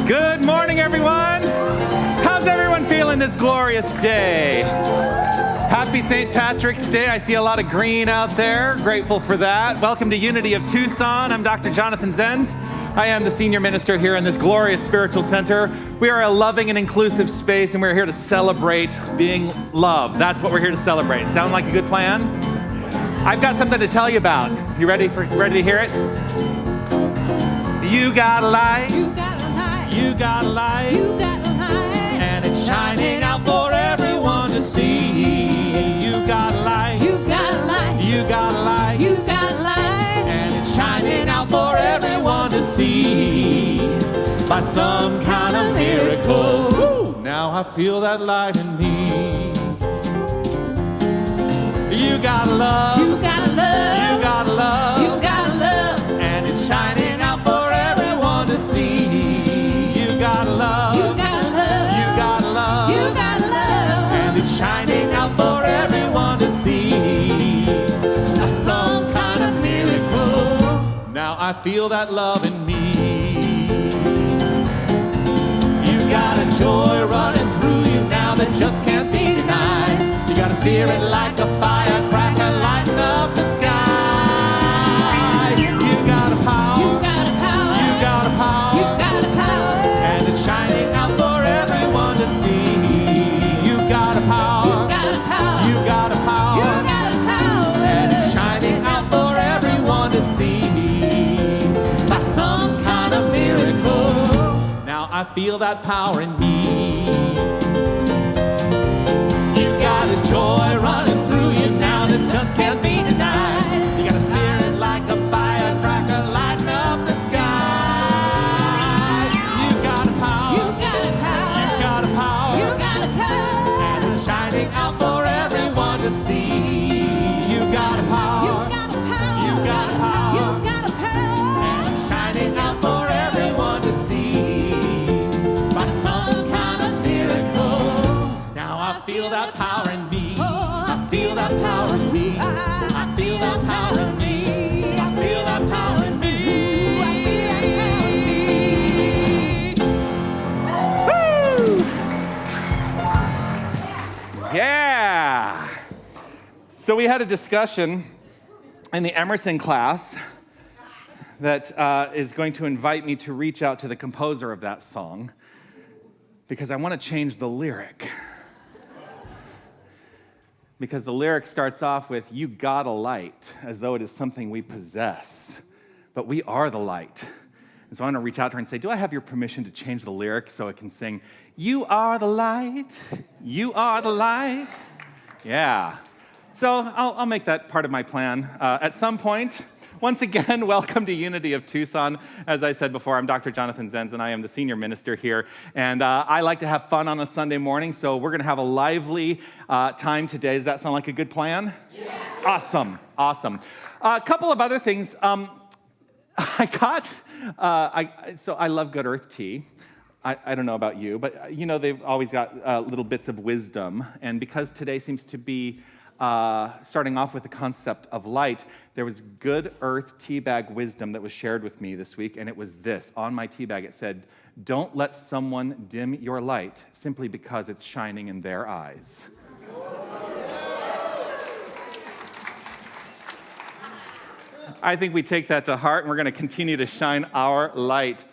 Good morning, everyone. How's everyone feeling this glorious day? Happy St. Patrick's Day. I see a lot of green out there. Grateful for that. Welcome to Unity of Tucson. I'm Dr. Jonathan Zenz. I am the senior minister here in this glorious spiritual center. We are a loving and inclusive space, and we're here to celebrate being loved. That's what we're here to celebrate. Sound like a good plan? I've got something to tell you about. You ready to hear it? You got a light. You got a light. You got a light. You got a light. And it's shining out for everyone to see. You got a light. You got a light. You got a light. You got a light. And it's shining out for everyone to see. By some kind of miracle. Woo! Now I feel that light in me. You got love. You got love. You got love. You got love. And it's shining out for everyone to see. You got love. You got love. You got love. You got love. And it's shining out for everyone to see. By some kind of miracle. Now I feel that love in me. You got a joy running through you now that just can't be denied. You got a spirit like a firecracker lighting up the sky. You got a power. You got a power. You got a power. You got a power. And it's shining out for everyone to see. You got a power. You got a power. You got a power. You got a power. And it's shining out for everyone to see. By some kind of miracle. Now I feel that power in me. Joy running through you now that just can't be denied. You got a spirit like a firecracker lighting up the sky. You got a power. You got a power. You got a power. You got a power. And it's shining out for everyone to see. You got a power. You got a power. You got a power. You got a power. And it's shining out for everyone to see. By some kind of miracle. Now I feel that power in me. Feel that power in me. I feel that power in me. I feel that power in me. I feel that power in me. Woo! Yeah. So we had a discussion in the Emerson class that is going to invite me to reach out to the composer of that song because I want to change the lyric. Because the lyric starts off with, you got a light, as though it is something we possess. But we are the light. And so I want to reach out to her and say, do I have your permission to change the lyric so it can sing, you are the light, you are the light? Yeah. So I'll make that part of my plan at some point. Once again, welcome to Unity of Tucson. As I said before, I'm Dr. Jonathan Zenz, and I am the senior minister here. And I like to have fun on a Sunday morning, so we're going to have a lively time today. Does that sound like a good plan? Yes. Awesome. A couple of other things. So I love Good Earth tea. I don't know about you, but you know they've always got little bits of wisdom. And because today seems to be starting off with the concept of light, there was Good Earth tea bag wisdom that was shared with me this week, and it was this. On my tea bag, it said, don't let someone dim your light simply because it's shining in their eyes. I think we take that to heart, and we're going to continue to shine our light.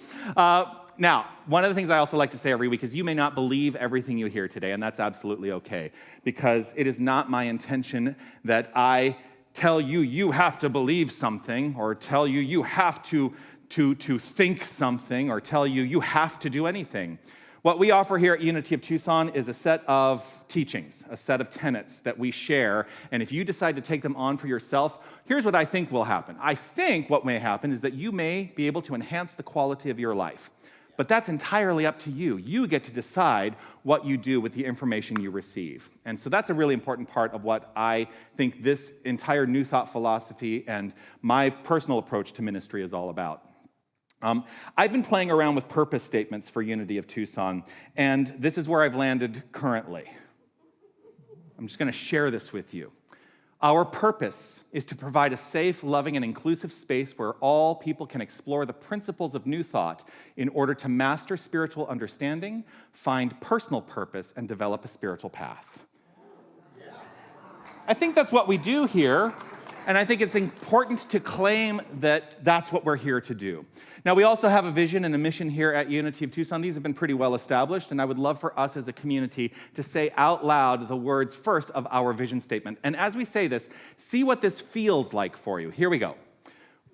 Now, one of the things I also like to say every week is you may not believe everything you hear today, and that's absolutely okay, because it is not my intention that I tell you you have to believe something, or tell you you have to think something, or tell you you have to do anything. What we offer here at Unity of Tucson is a set of teachings, a set of tenets that we share, and if you decide to take them on for yourself, here's what I think will happen. I think what may happen is that you may be able to enhance the quality of your life. But that's entirely up to you. You get to decide what you do with the information you receive. And so that's a really important part of what I think this entire New Thought philosophy and my personal approach to ministry is all about. I've been playing around with purpose statements for Unity of Tucson, and this is where I've landed currently. I'm just going to share this with you. Our purpose is to provide a safe, loving, and inclusive space where all people can explore the principles of new thought in order to master spiritual understanding, find personal purpose, and develop a spiritual path. I think that's what we do here, and I think it's important to claim that that's what we're here to do. Now, we also have a vision and a mission here at Unity of Tucson. These have been pretty well established, and I would love for us as a community to say out loud the words first of our vision statement. And as we say this, see what this feels like for you. Here we go.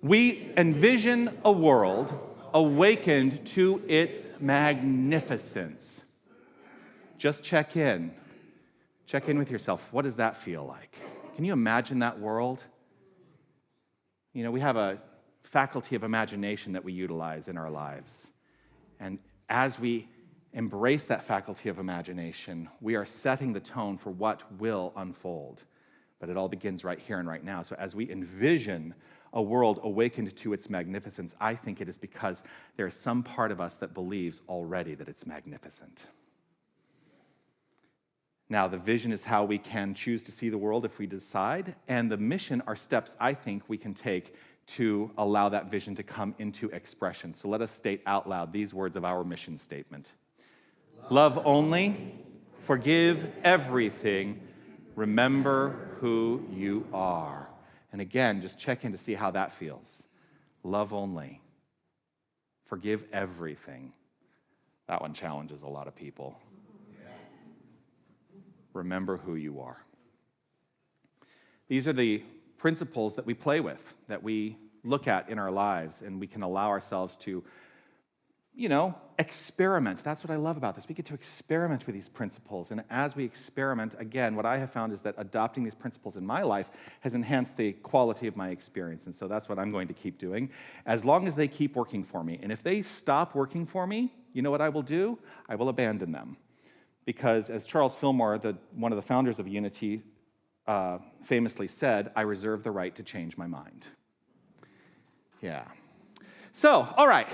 We envision a world awakened to its magnificence. Just check in. Check in with yourself. What does that feel like? Can you imagine that world? You know, we have a faculty of imagination that we utilize in our lives. And as we embrace that faculty of imagination, we are setting the tone for what will unfold. But it all begins right here and right now. So as we envision a world awakened to its magnificence, I think it is because there is some part of us that believes already that it's magnificent. Now, the vision is how we can choose to see the world if we decide, and the mission are steps I think we can take to allow that vision to come into expression. So let us state out loud these words of our mission statement. Love only, forgive everything, remember who you are. And again, just check in to see how that feels. Love only, forgive everything. That one challenges a lot of people. Remember who you are. These are the principles that we play with, that we look at in our lives, and we can allow ourselves to, experiment. That's what I love about this. We get to experiment with these principles, and as we experiment, again, what I have found is that adopting these principles in my life has enhanced the quality of my experience, and so that's what I'm going to keep doing, as long as they keep working for me. And if they stop working for me, you know what I will do? I will abandon them. Because as Charles Fillmore, one of the founders of Unity, famously said, I reserve the right to change my mind. Yeah. So, all right.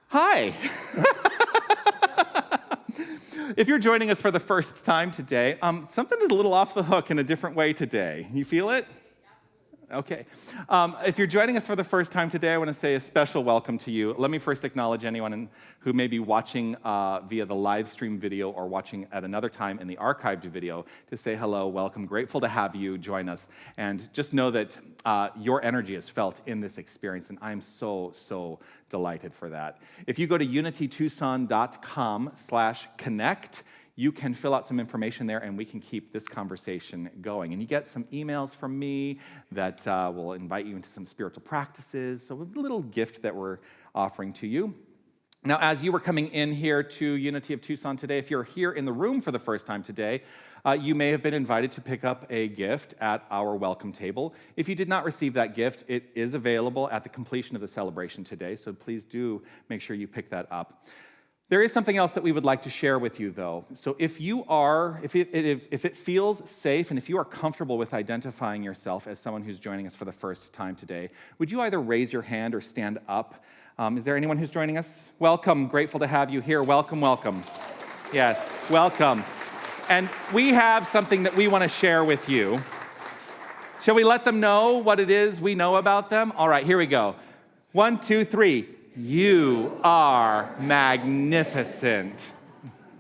Hi. If you're joining us for the first time today, something is a little off the hook in a different way today. You feel it? Okay. If you're joining us for the first time today, I want to say a special welcome to you. Let me first acknowledge anyone who may be watching via the live stream video or watching at another time in the archived video to say hello, welcome, grateful to have you join us. And just know that your energy is felt in this experience, and I'm so, so delighted for that. If you go to unitytucson.com/connect, you can fill out some information there, and we can keep this conversation going. And you get some emails from me that will invite you into some spiritual practices, so a little gift that we're offering to you. Now, as you were coming in here to Unity of Tucson today, if you're here in the room for the first time today, you may have been invited to pick up a gift at our welcome table. If you did not receive that gift, it is available at the completion of the celebration today, so please do make sure you pick that up. There is something else that we would like to share with you, though. So if it feels safe and if you are comfortable with identifying yourself as someone who's joining us for the first time today, would you either raise your hand or stand up? Is there anyone who's joining us? Welcome. Grateful to have you here. Welcome, welcome. Yes, welcome. And we have something that we want to share with you. Shall we let them know what it is we know about them? All right, here we go. 1, 2, 3. You are magnificent.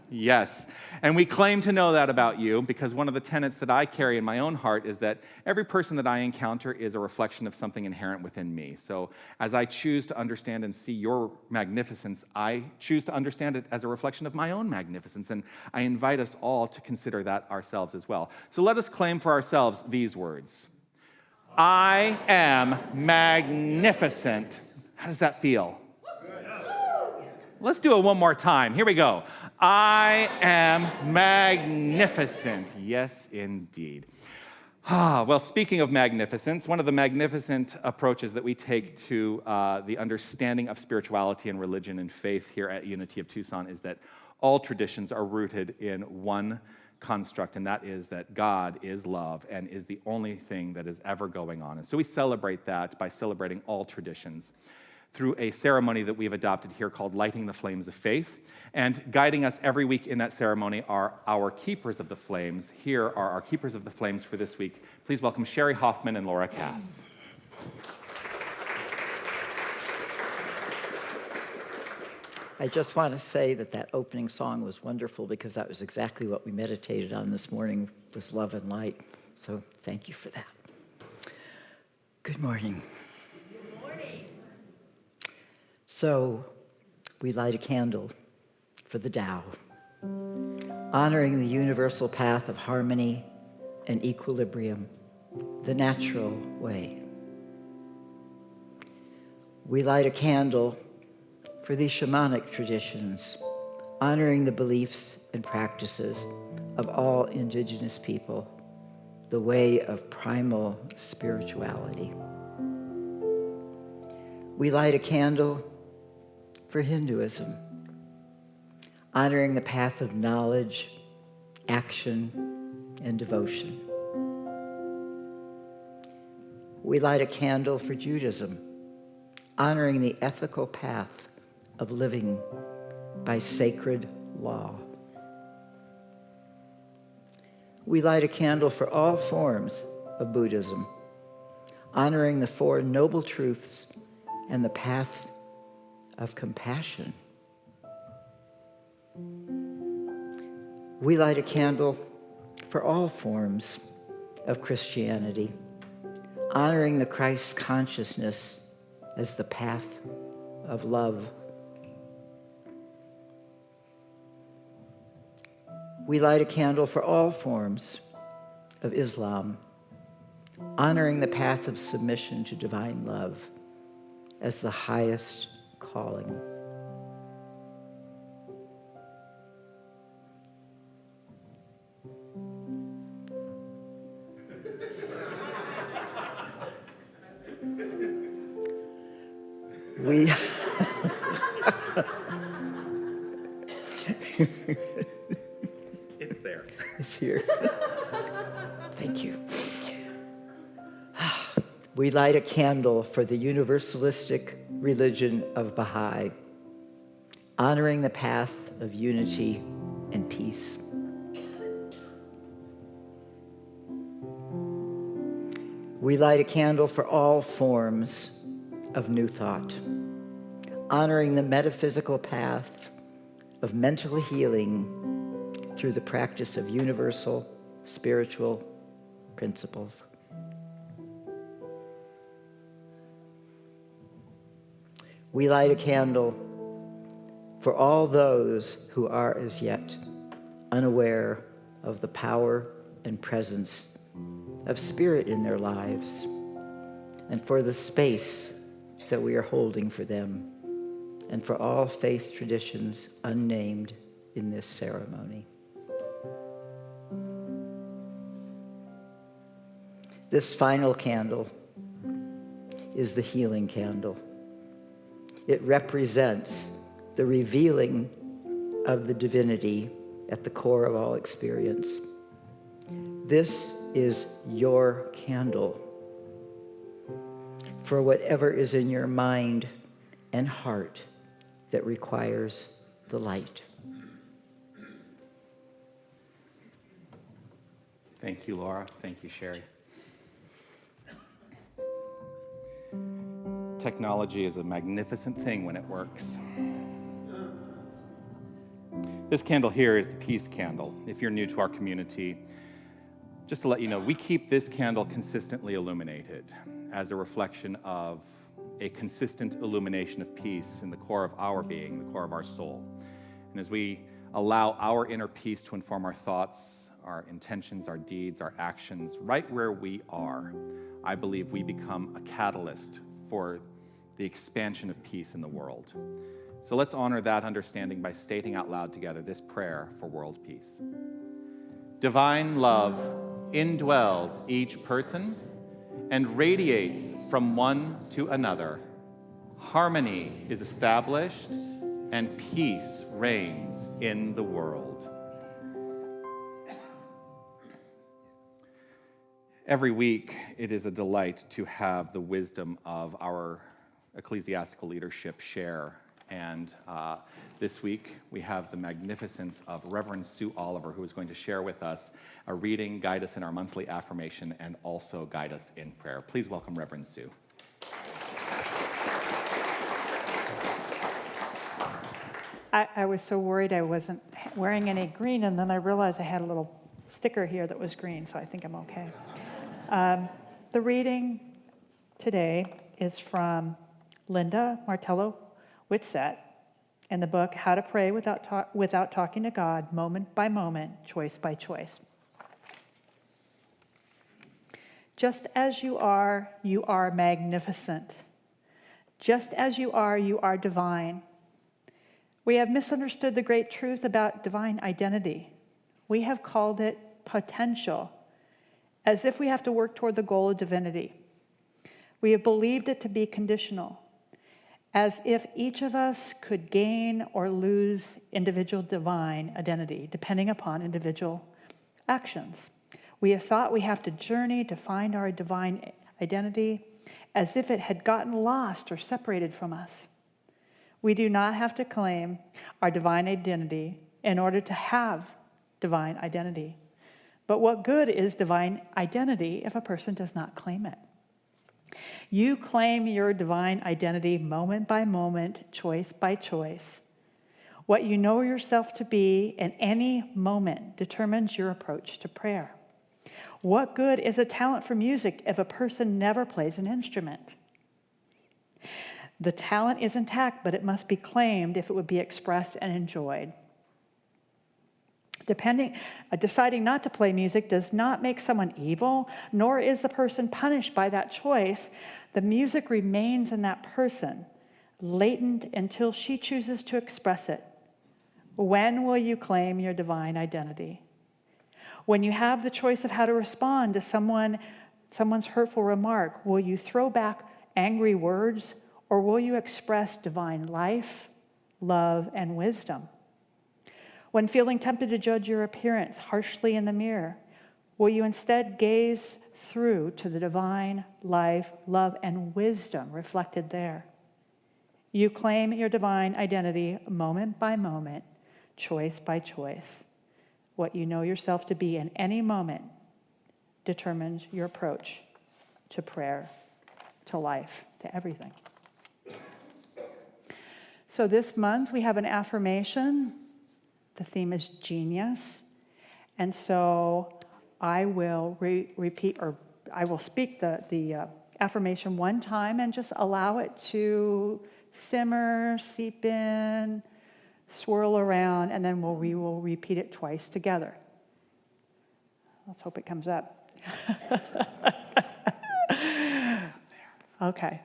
Yes. And we claim to know that about you because one of the tenets that I carry in my own heart is that every person that I encounter is a reflection of something inherent within me. So as I choose to understand and see your magnificence, I choose to understand it as a reflection of my own magnificence. And I invite us all to consider that ourselves as well. So let us claim for ourselves these words. I am magnificent. How does that feel? Let's do it one more time. Here we go. I am magnificent. Yes, indeed. Well, speaking of magnificence, one of the magnificent approaches that we take to the understanding of spirituality and religion and faith here at Unity of Tucson is that all traditions are rooted in one construct, and that is that God is love and is the only thing that is ever going on. And so we celebrate that by celebrating all traditions. through a ceremony that we've adopted here called Lighting the Flames of Faith. And guiding us every week in that ceremony are our keepers of the flames. Here are our keepers of the flames for this week. Please welcome Sherry Hoffman and Laura Cass. I just want to say that opening song was wonderful because that was exactly what we meditated on this morning, was love and light. So thank you for that. Good morning. Good morning. So we light a candle for the Tao, honoring the universal path of harmony and equilibrium, the natural way. We light a candle for these shamanic traditions, honoring the beliefs and practices of all indigenous people, the way of primal spirituality. We light a candle for Hinduism, honoring the path of knowledge, action, and devotion. We light a candle for Judaism, honoring the ethical path of living by sacred law. We light a candle for all forms of Buddhism, honoring the Four Noble Truths and the path of compassion. We light a candle for all forms of Christianity, honoring the Christ consciousness as the path of love. We light a candle for all forms of Islam, honoring the path of submission to divine love as the highest calling. It's there. It's here. Thank you. We light a candle for the universalistic religion of Baha'i, honoring the path of unity and peace. We light a candle for all forms of New Thought, honoring the metaphysical path of mental healing through the practice of universal spiritual principles. We light a candle for all those who are as yet unaware of the power and presence of spirit in their lives, and for the space that we are holding for them, and for all faith traditions unnamed in this ceremony. This final candle is the healing candle. It represents the revealing of the divinity at the core of all experience. This is your candle for whatever is in your mind and heart that requires the light. Thank you, Laura. Thank you, Sherry. Technology is a magnificent thing when it works. This candle here is the peace candle. If you're new to our community, just to let you know, we keep this candle consistently illuminated as a reflection of a consistent illumination of peace in the core of our being, the core of our soul. And as we allow our inner peace to inform our thoughts, our intentions, our deeds, our actions, right where we are, I believe we become a catalyst for the expansion of peace in the world. So let's honor that understanding by stating out loud together this prayer for world peace. Divine love indwells each person and radiates from one to another. Harmony is established and peace reigns in the world. Every week, it is a delight to have the wisdom of our ecclesiastical leadership share. And this week, we have the magnificence of Reverend Sue Oliver, who is going to share with us a reading, guide us in our monthly affirmation, and also guide us in prayer. Please welcome Reverend Sue. I was so worried I wasn't wearing any green, and then I realized I had a little sticker here that was green, so I think I'm okay. The reading today is from Linda Martello Whitsett in the book How to Pray Without Talking to God, Moment by Moment, Choice by Choice. Just as you are magnificent. Just as you are divine. We have misunderstood the great truth about divine identity. We have called it potential, as if we have to work toward the goal of divinity. We have believed it to be conditional, as if each of us could gain or lose individual divine identity, depending upon individual actions. We have thought we have to journey to find our divine identity, as if it had gotten lost or separated from us. We do not have to claim our divine identity in order to have divine identity. But what good is divine identity if a person does not claim it? You claim your divine identity moment by moment, choice by choice. What you know yourself to be in any moment determines your approach to prayer. What good is a talent for music if a person never plays an instrument? The talent is intact, but it must be claimed if it would be expressed and enjoyed. Deciding not to play music does not make someone evil, nor is the person punished by that choice. The music remains in that person, latent until she chooses to express it. When will you claim your divine identity? When you have the choice of how to respond to someone's hurtful remark, will you throw back angry words, or will you express divine life, love, and wisdom? When feeling tempted to judge your appearance harshly in the mirror, will you instead gaze through to the divine life, love, and wisdom reflected there? You claim your divine identity moment by moment, choice by choice. What you know yourself to be in any moment determines your approach to prayer, to life, to everything. So this month we have an affirmation. The theme is genius. And so I will I will speak the affirmation one time and just allow it to simmer, seep in, swirl around, and then we will repeat it twice together. Let's hope it comes up. Okay.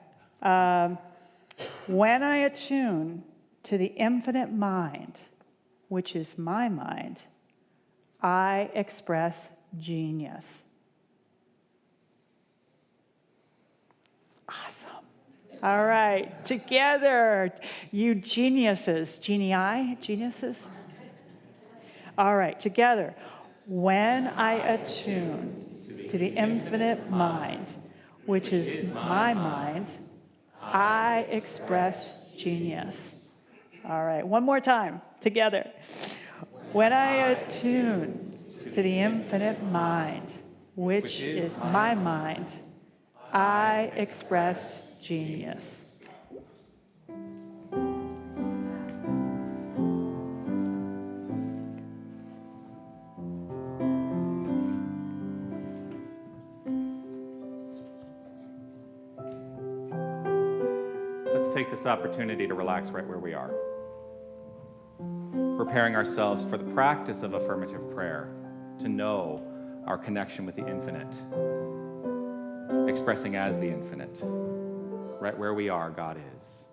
When I attune to the infinite mind, which is my mind, I express genius. Awesome. All right, together, you geniuses. Genii? Geniuses? All right, together. When I attune to the infinite mind, which is my mind, I express genius. All right, one more time, together. When I attune to the infinite mind, which is my mind, I express genius. Let's take this opportunity to relax right where we are. Preparing ourselves for the practice of affirmative prayer, to know our connection with the infinite, expressing as the infinite. Right where we are, God is.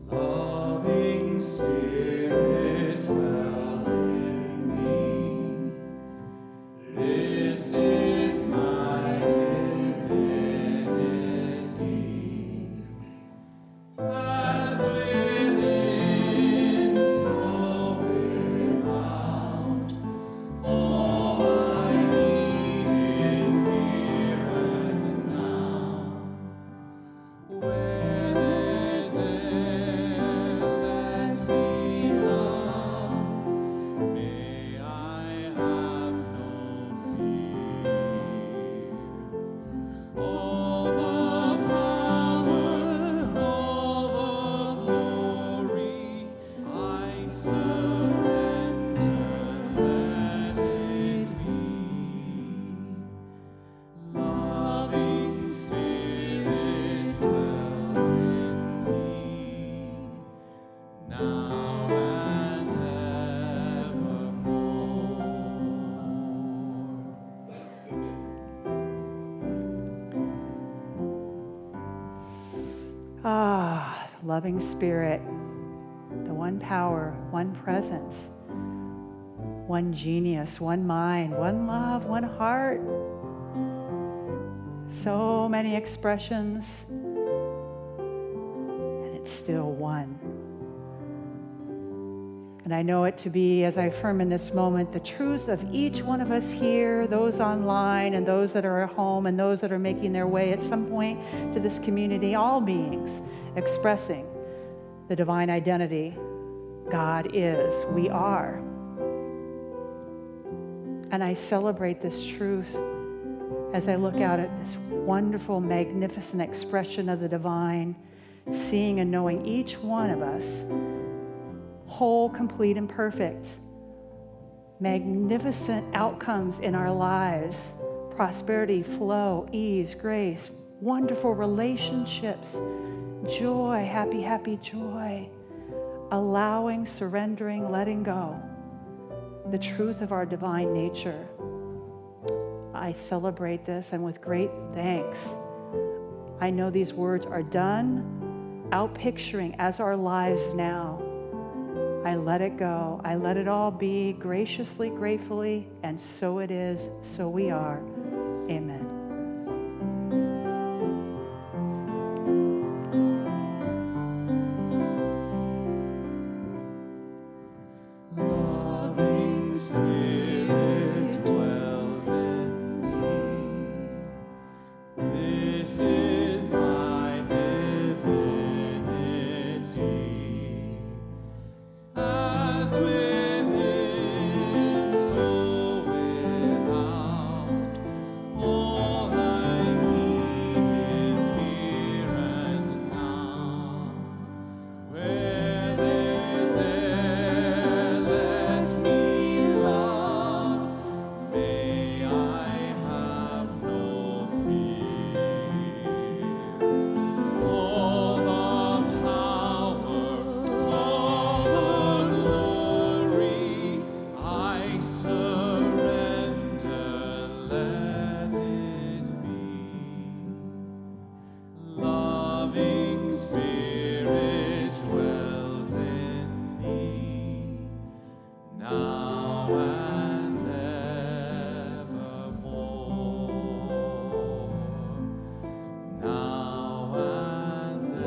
Loving Spirit dwells in me. This is my divinity. As within, so without. All I need Ah, the loving spirit, the one power, one presence, one genius, one mind, one love, one heart. So many expressions, and it's still one. And I know it to be, as I affirm in this moment, the truth of each one of us here, those online and those that are at home and those that are making their way at some point to this community, all beings expressing the divine identity. God is, we are. And I celebrate this truth as I look out at this wonderful, magnificent expression of the divine, seeing and knowing each one of us whole, complete, and perfect. Magnificent outcomes in our lives, prosperity, flow, ease, grace, wonderful relationships, joy, happy, happy joy, allowing, surrendering, letting go, the truth of our divine nature. I celebrate this, and with great thanks, I know these words are done, out picturing as our lives now. I let it go. I let it all be graciously, gratefully, and so it is, so we are. Amen. Loving Spirit dwells in me. This is my divinity. As within, so without. All I need is here and now. Where there's air, let me love. May I have no fear. All the power, all the glory, I surrender, let it be. Loving Spirit dwells in me, now and evermore. Now and evermore.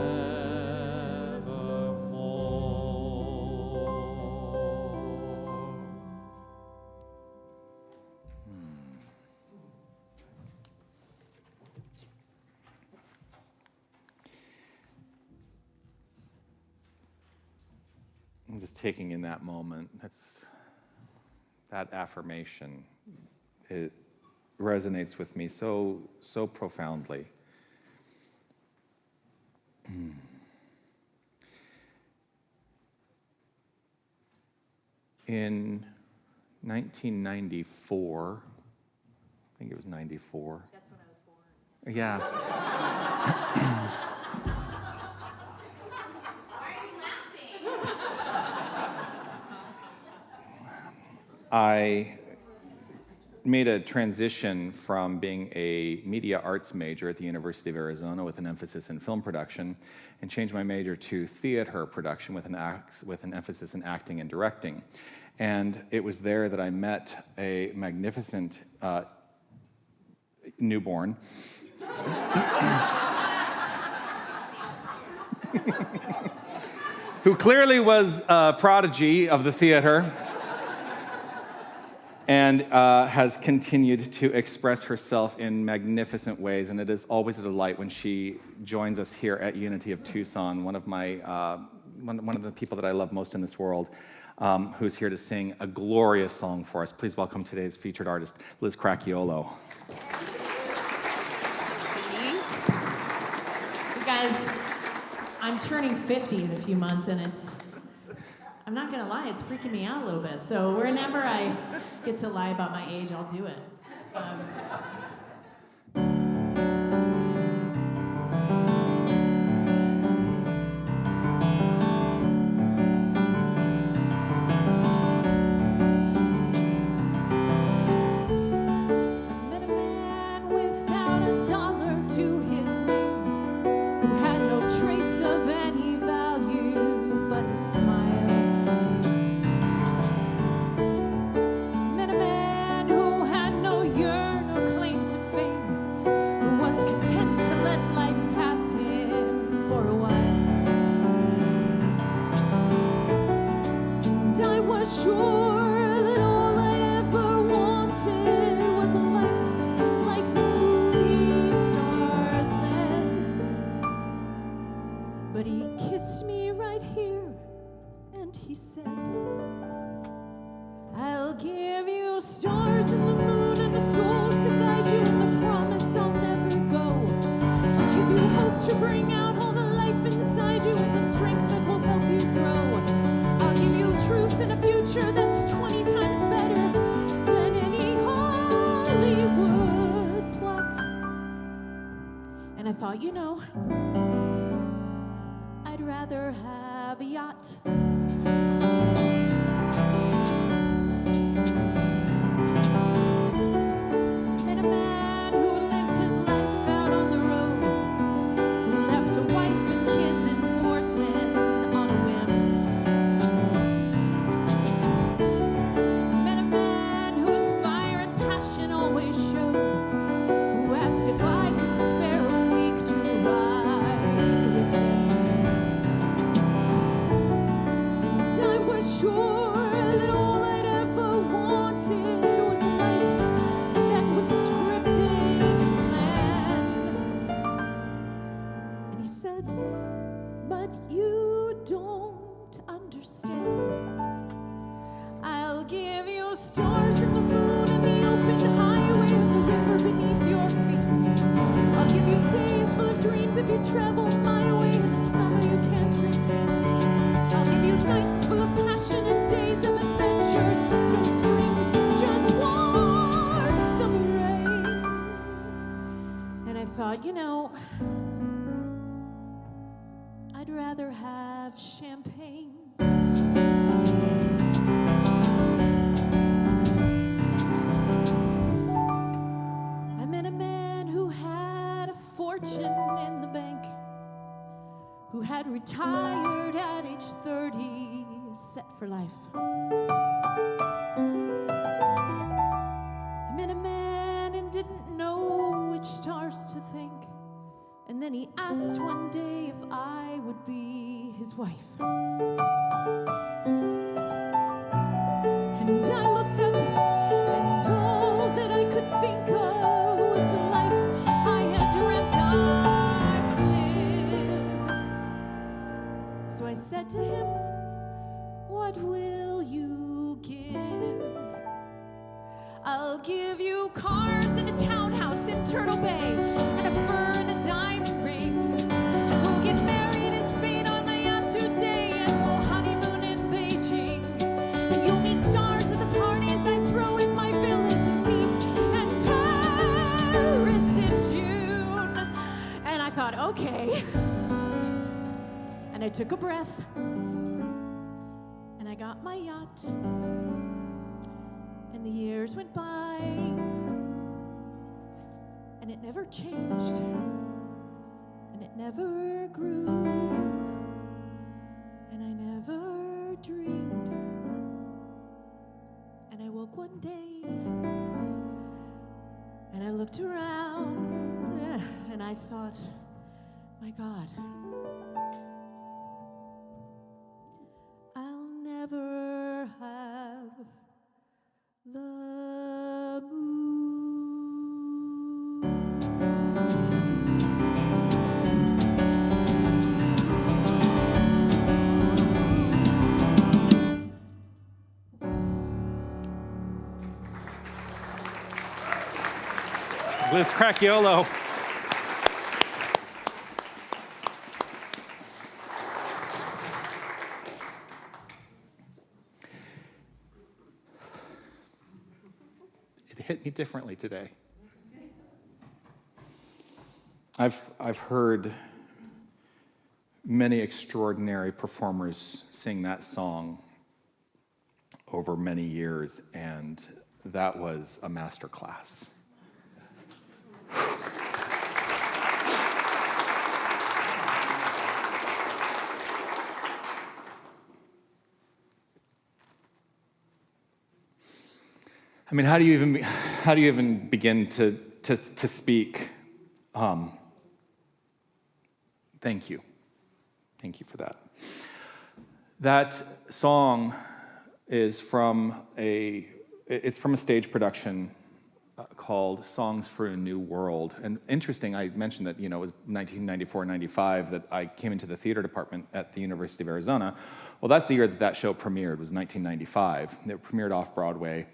I'm just taking in that moment. That affirmation. It resonates with me so profoundly. In 1994, I think it was 94. That's when I was born. Yeah. Why are you laughing? I made a transition from being a media arts major at the University of Arizona with an emphasis in film production and changed my major to theater production with an emphasis in acting and directing. And it was there that I met a magnificent newborn who clearly was a prodigy of the theater and has continued to express herself in magnificent ways. And it is always a delight when she joins us here at Unity of Tucson, one of the people that I love most in this world, who's here to sing a glorious song for us. Please welcome today's featured artist, Liz Cracchiolo. You guys, I'm turning 50 in a few months, and I'm not gonna lie, it's freaking me out a little bit. So whenever I get to lie about my age, I'll do it. Met a man without a dollar to his name, who had no traits Hollywood plot. And I thought, I'd rather have a yacht. And a man who lived his life out on the road, who left a wife and kids in Portland on a whim. Met a man whose fire and passion always showed, who asked if I could spare a week to ride with him. And I was sure that all I'd ever wanted was a life that was scripted and planned. And he said, but you don't understand. I'll give you stars and the moon and the open highway and the river beneath your feet. I'll give you days full of dreams if you travel my way in a summer you can't repeat. I'll give you nights full of passion and days of adventure. No strings, just warm summer rain. And I thought, I'd rather have champagne. I met a man who had a fortune in the bank, who had retired at age 30, set for life. I met a man and didn't know which stars to thank. And then he asked one day if I would be his wife. And I looked up, and all that I could think of was the life I had dreamt I would live. So I said to him, what will you give? I'll give you cars and a townhouse in Turtle Bay, and a fur and a diamond ring. And we'll get married in Spain on my yacht today, and we'll honeymoon in Beijing. And you'll meet stars at the parties I throw in my villas in Nice and Paris in June. And I thought, okay. And I took a breath, and I got my yacht. And the years went by, and it never changed, and it never grew, and I never dreamed. And I woke one day, and I looked around, and I thought, my God, I'll never have the moon. Liz Cracchiolo. It hit me differently today. I've heard many extraordinary performers sing that song over many years, and that was a master class. I mean, how do you even begin to speak? Thank you for that. That song is from a stage production called Songs for a New World. And interesting, I mentioned that, it was 1994-95 that I came into the theater department at the University of Arizona. Well, that's the year that show premiered, was 1995. It premiered off-Broadway.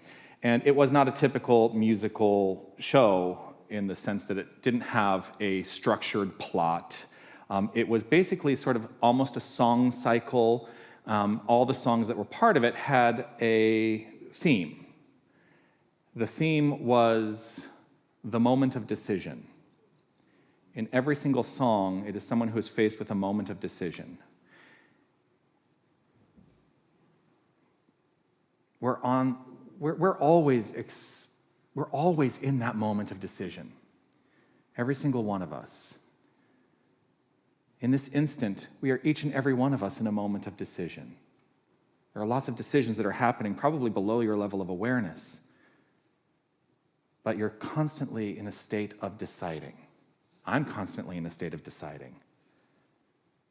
And it was not a typical musical show in the sense that it didn't have a structured plot. It was basically sort of almost a song cycle. All the songs that were part of it had a theme. the theme was the moment of decision. In every single song, it is someone who is faced with a moment of decision. We're always in that moment of decision. Every single one of us. In this instant, we are each and every one of us in a moment of decision. There are lots of decisions that are happening probably below your level of awareness, but you're constantly in a state of deciding. I'm constantly in a state of deciding.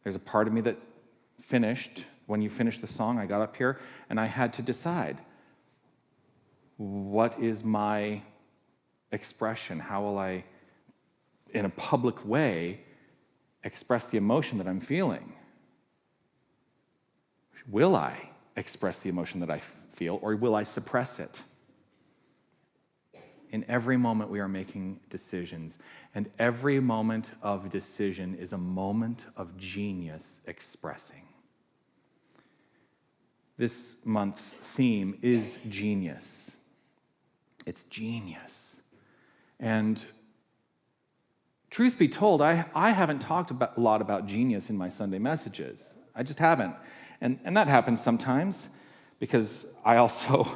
There's a part of me that finished. When you finished the song, I got up here and I had to decide, what is my expression? How will I, in a public way, express the emotion that I'm feeling? Will I express the emotion that I feel, or will I suppress it? In every moment, we are making decisions, and every moment of decision is a moment of genius expressing. This month's theme is genius. It's genius. And truth be told, I haven't talked a lot about genius in my Sunday messages. I just haven't. And that happens sometimes because I also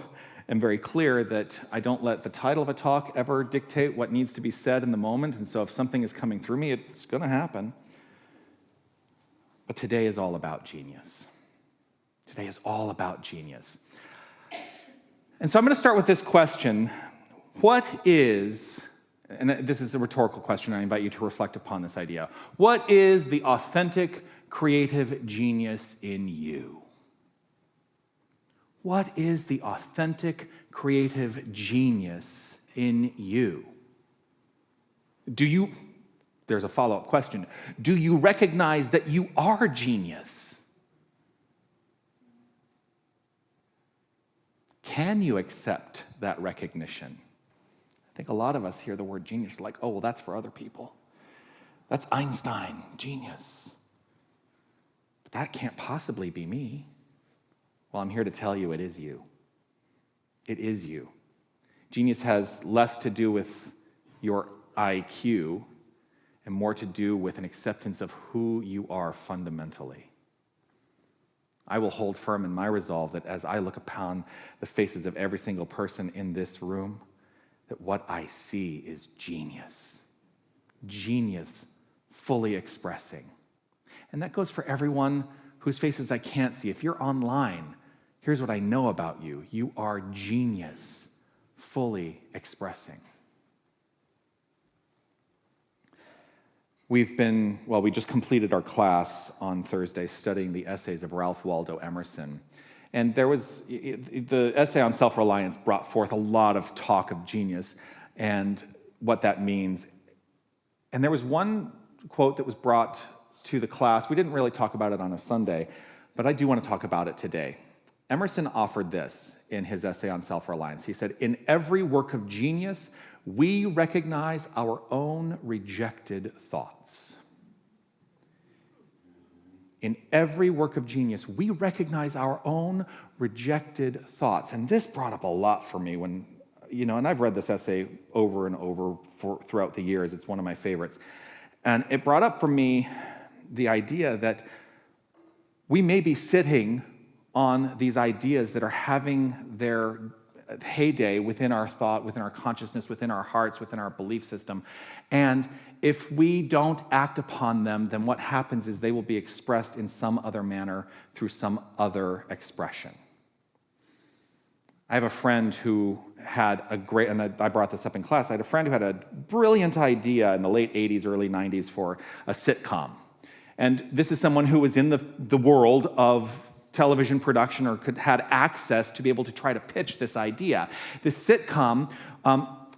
am very clear that I don't let the title of a talk ever dictate what needs to be said in the moment. And so if something is coming through me, it's going to happen. But today is all about genius. Today is all about genius. And so I'm going to start with this question. What is, and this is a rhetorical question, I invite you to reflect upon this idea. What is the authentic creative genius in you? What is the authentic creative genius in you? There's a follow-up question. Do you recognize that you are genius? Can you accept that recognition? I think a lot of us hear the word genius like, oh, well, that's for other people. That's Einstein, genius. But that can't possibly be me. Well, I'm here to tell you it is you. It is you. Genius has less to do with your IQ and more to do with an acceptance of who you are fundamentally. I will hold firm in my resolve that as I look upon the faces of every single person in this room, that what I see is genius. Genius fully expressing. And that goes for everyone whose faces I can't see. If you're online, here's what I know about you. You are genius, fully expressing. We just completed our class on Thursday studying the essays of Ralph Waldo Emerson. And the essay on self-reliance brought forth a lot of talk of genius and what that means. And there was one quote that was brought to the class. We didn't really talk about it on a Sunday, but I do want to talk about it today. Emerson offered this in his essay on self-reliance. He said, "In every work of genius, we recognize our own rejected thoughts." In every work of genius, we recognize our own rejected thoughts. And this brought up a lot for me when, and I've read this essay over and over throughout the years. It's one of my favorites. And it brought up for me the idea that we may be sitting on these ideas that are having their heyday within our thought, within our consciousness, within our hearts, within our belief system. And if we don't act upon them, then what happens is they will be expressed in some other manner through some other expression. I have a friend who had and I brought this up in class, I had a friend who had a brilliant idea in the late 80s, early 90s for a sitcom. And this is someone who was in the world of television production or had access to be able to try to pitch this idea. This sitcom,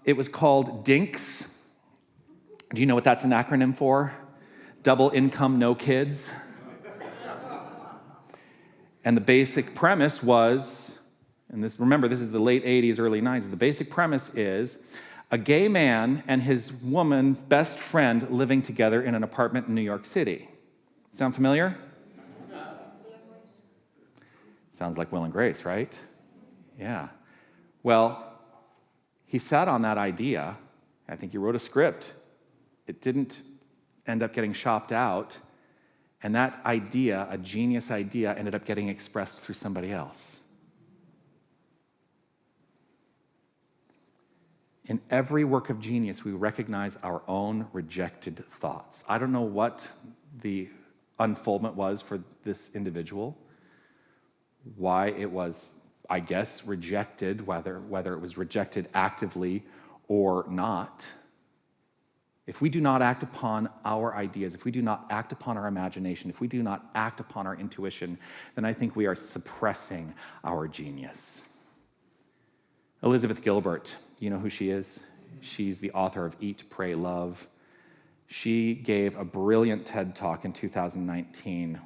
it was called DINKS. Do you know what that's an acronym for? Double income, no kids. And the basic premise was, remember, this is the late 80s, early 90s. The basic premise is a gay man and his woman best friend living together in an apartment in New York City. Sound familiar? Sounds like Will and Grace, right? Yeah. Well, he sat on that idea. I think he wrote a script. It didn't end up getting shopped out. And that idea, a genius idea, ended up getting expressed through somebody else. In every work of genius, we recognize our own rejected thoughts. I don't know what the unfoldment was for this individual, why it was, I guess, rejected, whether it was rejected actively or not. If we do not act upon our ideas, if we do not act upon our imagination, if we do not act upon our intuition, then I think we are suppressing our genius. Elizabeth Gilbert, you know who she is? She's the author of Eat, Pray, Love. She gave a brilliant TED Talk in 2019,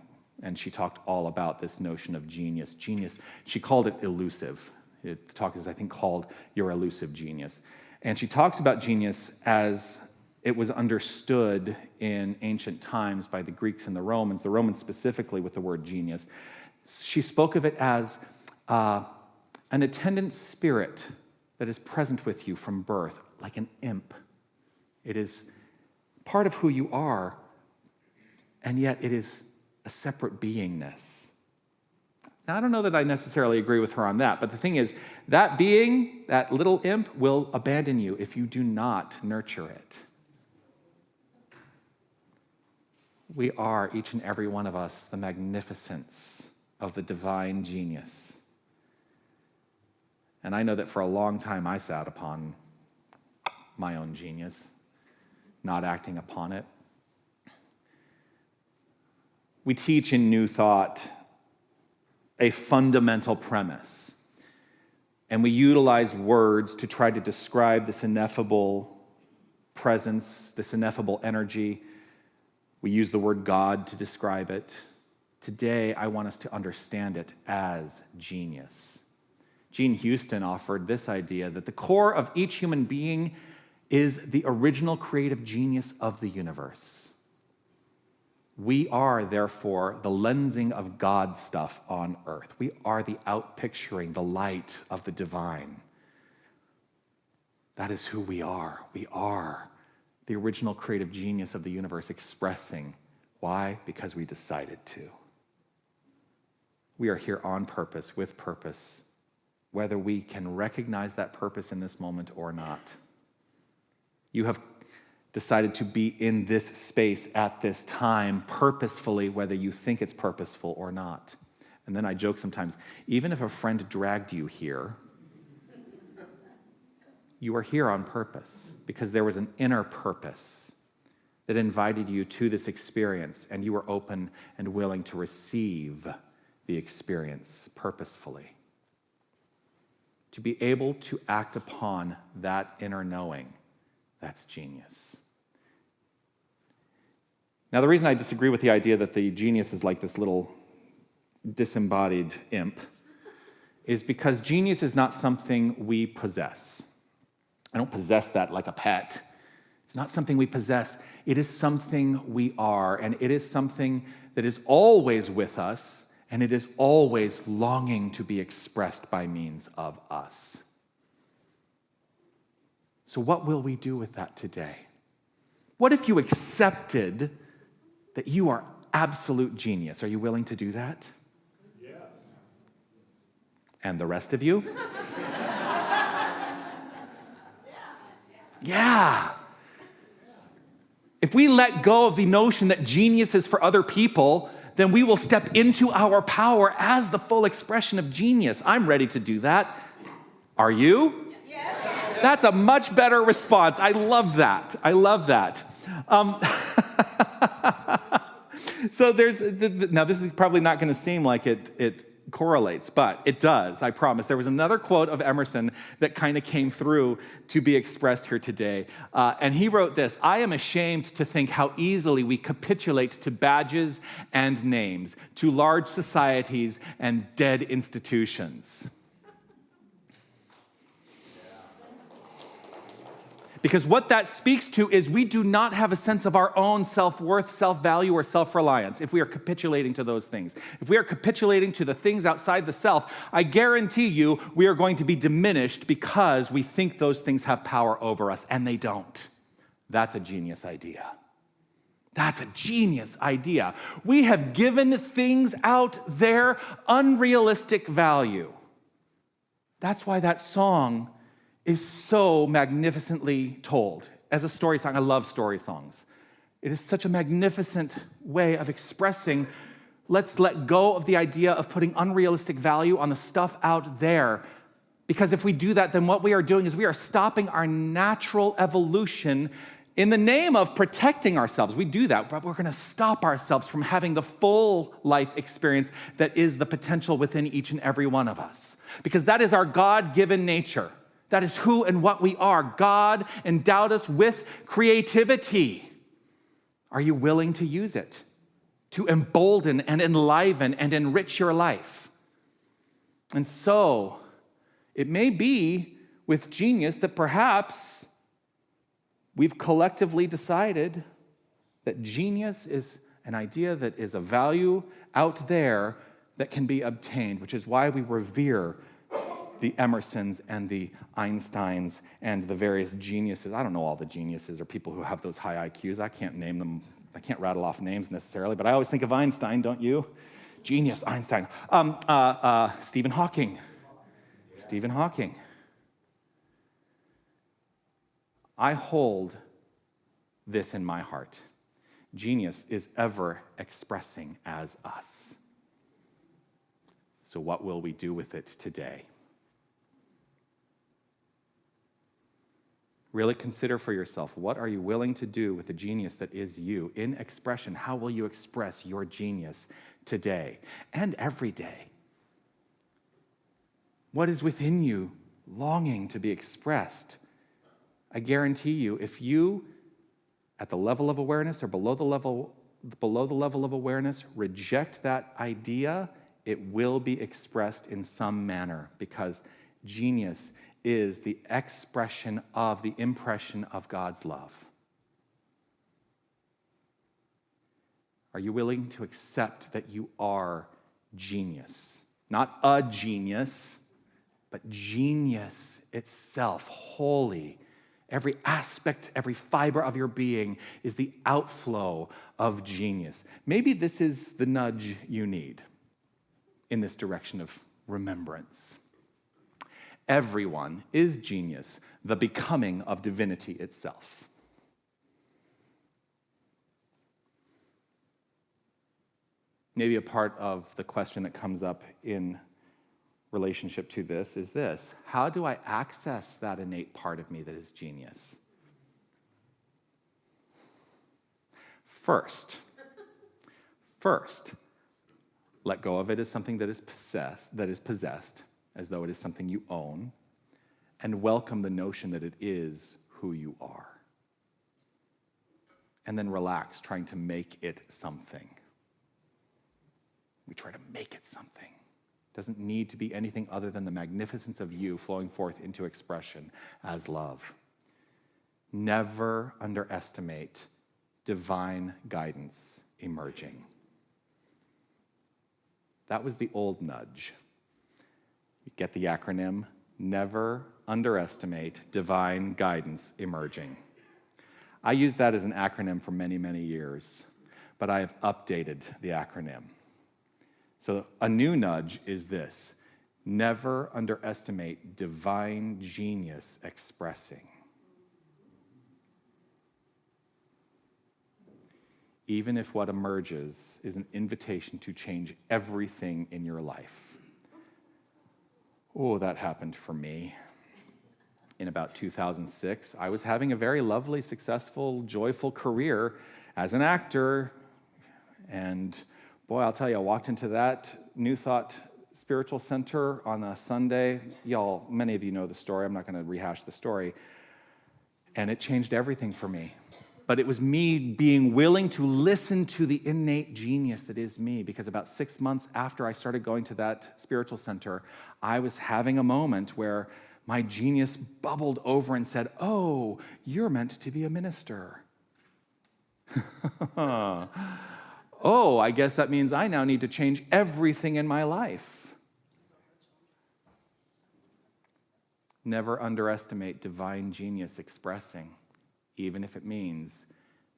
and she talked all about this notion of genius. Genius, she called it elusive. The talk is, I think, called Your Elusive Genius. And she talks about genius as it was understood in ancient times by the Greeks and the Romans specifically with the word genius. She spoke of it as an attendant spirit that is present with you from birth, like an imp. It is part of who you are, and yet it is a separate beingness. Now, I don't know that I necessarily agree with her on that, but the thing is, that being, that little imp, will abandon you if you do not nurture it. We are, each and every one of us, the magnificence of the divine genius. And I know that for a long time I sat upon my own genius, not acting upon it. We teach in New Thought a fundamental premise, and we utilize words to try to describe this ineffable presence, this ineffable energy. We use the word God to describe it. Today, I want us to understand it as genius. Gene Houston offered this idea that the core of each human being is the original creative genius of the universe. We are, therefore, the lensing of God's stuff on earth. We are the outpicturing, the light of the divine. That is who we are. We are the original creative genius of the universe expressing. Why? Because we decided to. We are here on purpose, with purpose, whether we can recognize that purpose in this moment or not. You have decided to be in this space at this time purposefully, whether you think it's purposeful or not. And then I joke sometimes, even if a friend dragged you here, you are here on purpose because there was an inner purpose that invited you to this experience, and you were open and willing to receive the experience purposefully. To be able to act upon that inner knowing, that's genius. Now, the reason I disagree with the idea that the genius is like this little disembodied imp is because genius is not something we possess. I don't possess that like a pet. It's not something we possess. It is something we are, and it is something that is always with us, and it is always longing to be expressed by means of us. So what will we do with that today? What if you accepted that you are absolute genius? Are you willing to do that? Yes. And the rest of you? Yeah. If we let go of the notion that genius is for other people, then we will step into our power as the full expression of genius. I'm ready to do that. Are you? Yes. That's a much better response. I love that. I love that. So now this is probably not going to seem like it correlates, but it does, I promise. There was another quote of Emerson that kind of came through to be expressed here today. And he wrote this: "I am ashamed to think how easily we capitulate to badges and names, to large societies and dead institutions." Because what that speaks to is we do not have a sense of our own self-worth, self-value, or self-reliance if we are capitulating to those things. If we are capitulating to the things outside the self, I guarantee you we are going to be diminished because we think those things have power over us, and they don't. That's a genius idea. That's a genius idea. We have given things out there unrealistic value. That's why that song is so magnificently told. As a story song, I love story songs. It is such a magnificent way of expressing, let's let go of the idea of putting unrealistic value on the stuff out there. Because if we do that, then what we are doing is we are stopping our natural evolution in the name of protecting ourselves. We do that, but we're going to stop ourselves from having the full life experience that is the potential within each and every one of us. Because that is our God-given nature. That is who and what we are. God endowed us with creativity. Are you willing to use it to embolden and enliven and enrich your life? And so, it may be with genius that perhaps we've collectively decided that genius is an idea that is a value out there that can be obtained, which is why we revere the Emersons and the Einsteins and the various geniuses. I don't know all the geniuses or people who have those high IQs. I can't name them. I can't rattle off names necessarily, but I always think of Einstein, don't you? Genius, Einstein. Stephen Hawking. Stephen Hawking. I hold this in my heart. Genius is ever expressing as us. So what will we do with it today? Really consider for yourself, what are you willing to do with the genius that is you in expression? How will you express your genius today and every day? What is within you longing to be expressed? I guarantee you, if you, at the level of awareness or below the level of awareness, reject that idea, it will be expressed in some manner, because genius is the expression of the impression of God's love. Are you willing to accept that you are genius? Not a genius, but genius itself, wholly. Every aspect, every fiber of your being is the outflow of genius. Maybe this is the nudge you need in this direction of remembrance. Everyone is genius, the becoming of divinity itself. Maybe a part of the question that comes up in relationship to this is this: how do I access that innate part of me that is genius? First, let go of it as something that is possessed, as though it is something you own, and welcome the notion that it is who you are. And then relax, trying to make it something. We try to make it something. It doesn't need to be anything other than the magnificence of you flowing forth into expression as love. Never underestimate divine guidance emerging. That was the old nudge. You get the acronym, never underestimate divine guidance emerging. I used that as an acronym for many, many years, but I have updated the acronym. So a new nudge is this: never underestimate divine genius expressing. Even if what emerges is an invitation to change everything in your life. Oh, that happened for me. In about 2006, I was having a very lovely, successful, joyful career as an actor. And boy, I'll tell you, I walked into that New Thought Spiritual Center on a Sunday. Y'all, many of you know the story. I'm not going to rehash the story. And it changed everything for me. But it was me being willing to listen to the innate genius that is me, because about 6 months after I started going to that spiritual center, I was having a moment where my genius bubbled over and said, "Oh, you're meant to be a minister." Oh, I guess that means I now need to change everything in my life. Never underestimate divine genius expressing, even if it means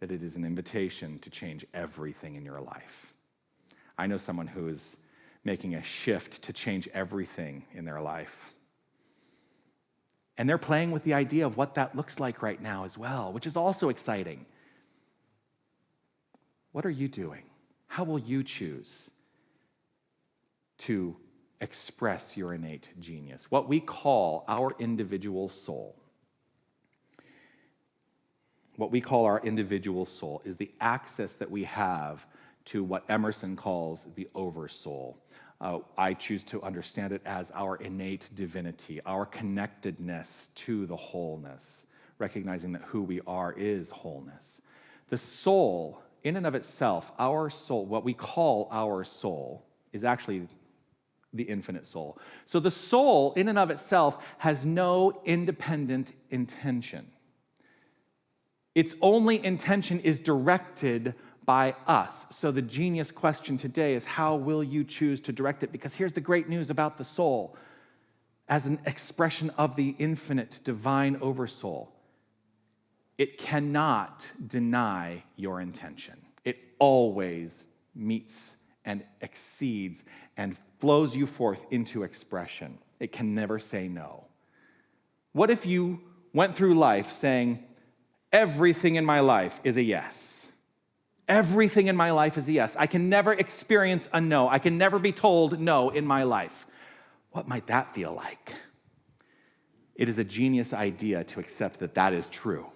that it is an invitation to change everything in your life. I know someone who is making a shift to change everything in their life. And they're playing with the idea of what that looks like right now as well, which is also exciting. What are you doing? How will you choose to express your innate genius? What we call our individual soul. What we call our individual soul is the access that we have to what Emerson calls the oversoul. I choose to understand it as our innate divinity, our connectedness to the wholeness, recognizing that who we are is wholeness. The soul, in and of itself, our soul, what we call our soul, is actually the infinite soul. So the soul, in and of itself, has no independent intention. Its only intention is directed by us. So the genius question today is, how will you choose to direct it? Because here's the great news about the soul. As an expression of the infinite divine oversoul, it cannot deny your intention. It always meets and exceeds and flows you forth into expression. It can never say no. What if you went through life saying, everything in my life is a yes? Everything in my life is a yes. I can never experience a no. I can never be told no in my life. What might that feel like? It is a genius idea to accept that that is true.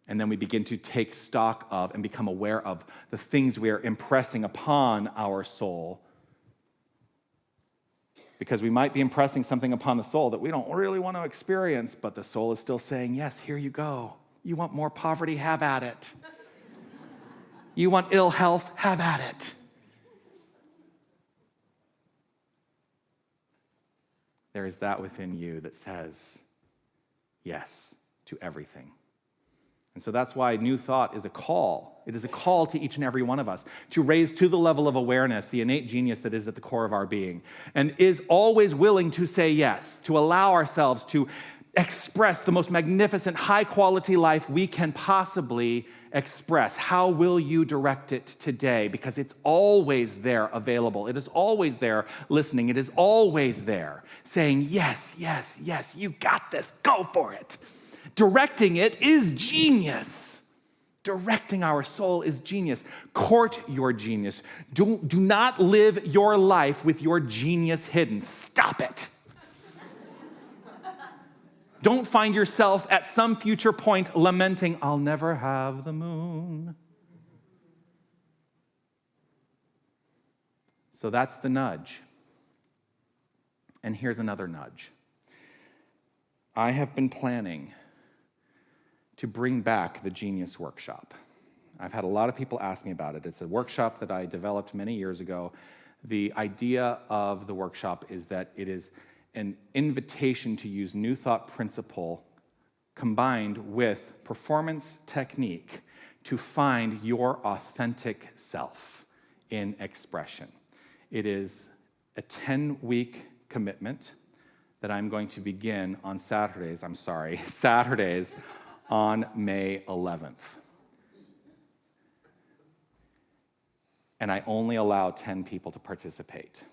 And then we begin to take stock of and become aware of the things we are impressing upon our soul. Because we might be impressing something upon the soul that we don't really want to experience, but the soul is still saying, yes, here you go. You want more poverty? Have at it. You want ill health? Have at it. There is that within you that says yes to everything. And so that's why New Thought is a call. It is a call to each and every one of us to raise to the level of awareness the innate genius that is at the core of our being, and is always willing to say yes, to allow ourselves to express the most magnificent, high-quality life we can possibly express. How will you direct it today? Because it's always there available. It is always there listening. It is always there saying, yes, yes, yes, you got this. Go for it. Directing it is genius. Directing our soul is genius. Court your genius. Do not live your life with your genius hidden. Stop it. Don't find yourself at some future point lamenting, I'll never have the moon. So that's the nudge. And here's another nudge. I have been planning to bring back the Genius Workshop. I've had a lot of people ask me about it. It's a workshop that I developed many years ago. The idea of the workshop is that it is an invitation to use New Thought principle combined with performance technique to find your authentic self in expression. It is a 10-week commitment that I'm going to begin on Saturdays on May 11th. And I only allow 10 people to participate.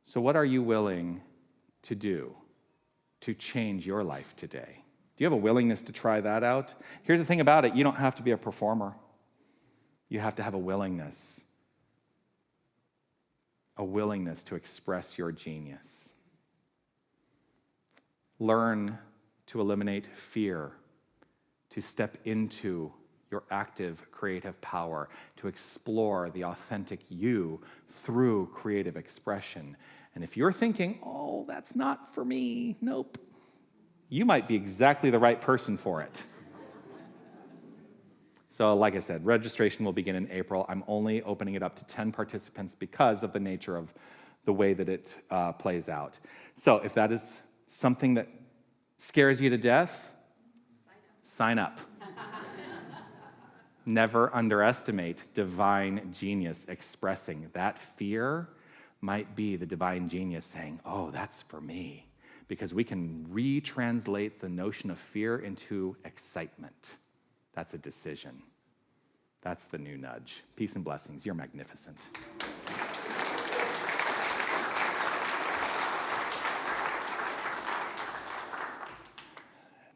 So what are you willing to do to change your life today? Do you have a willingness to try that out? Here's the thing about it. You don't have to be a performer. You have to have a willingness to express your genius. Learn to eliminate fear, to step into your active creative power, to explore the authentic you through creative expression. And if you're thinking, oh, that's not for me, nope, you might be exactly the right person for it. So like I said, registration will begin in April. I'm only opening it up to 10 participants because of the nature of the way that it plays out. So if that is something that scares you to death, sign up. Never underestimate divine genius expressing. That fear might be the divine genius saying, oh, that's for me. Because we can retranslate the notion of fear into excitement. That's a decision. That's the new nudge. Peace and blessings. You're magnificent.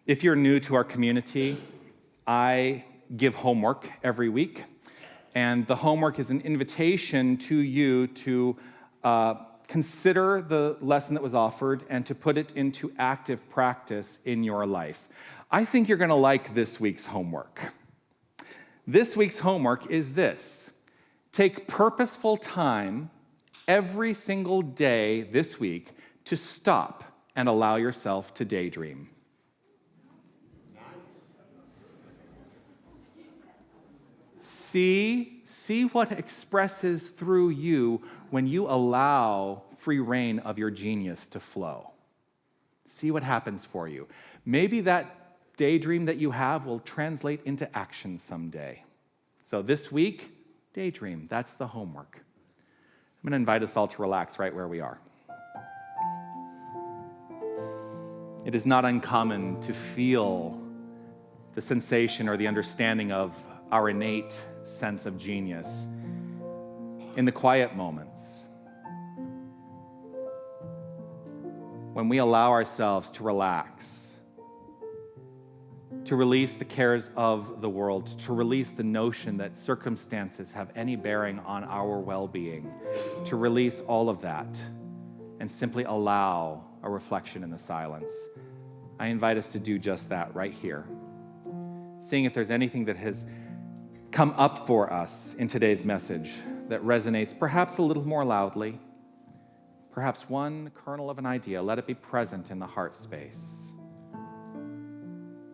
If you're new to our community, I give homework every week. And the homework is an invitation to you to consider the lesson that was offered and to put it into active practice in your life. I think you're going to like this week's homework. This week's homework is this: take purposeful time every single day this week to stop and allow yourself to daydream. See what expresses through you when you allow free rein of your genius to flow. See what happens for you. Maybe that daydream that you have will translate into action someday. So this week, daydream. That's the homework. I'm going to invite us all to relax right where we are. It is not uncommon to feel the sensation or the understanding of our innate sense of genius in the quiet moments, when we allow ourselves to relax, to release the cares of the world, to release the notion that circumstances have any bearing on our well-being, to release all of that and simply allow a reflection in the silence. I invite us to do just that right here, seeing if there's anything that has come up for us in today's message that resonates perhaps a little more loudly, perhaps one kernel of an idea. Let it be present in the heart space.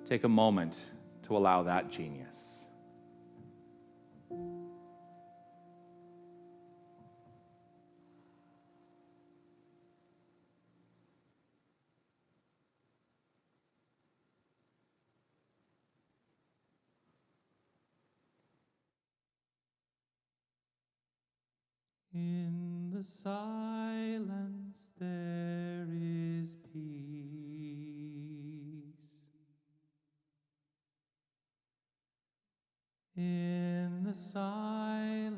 Take a moment to allow that genius. In the silence there is peace. In the silence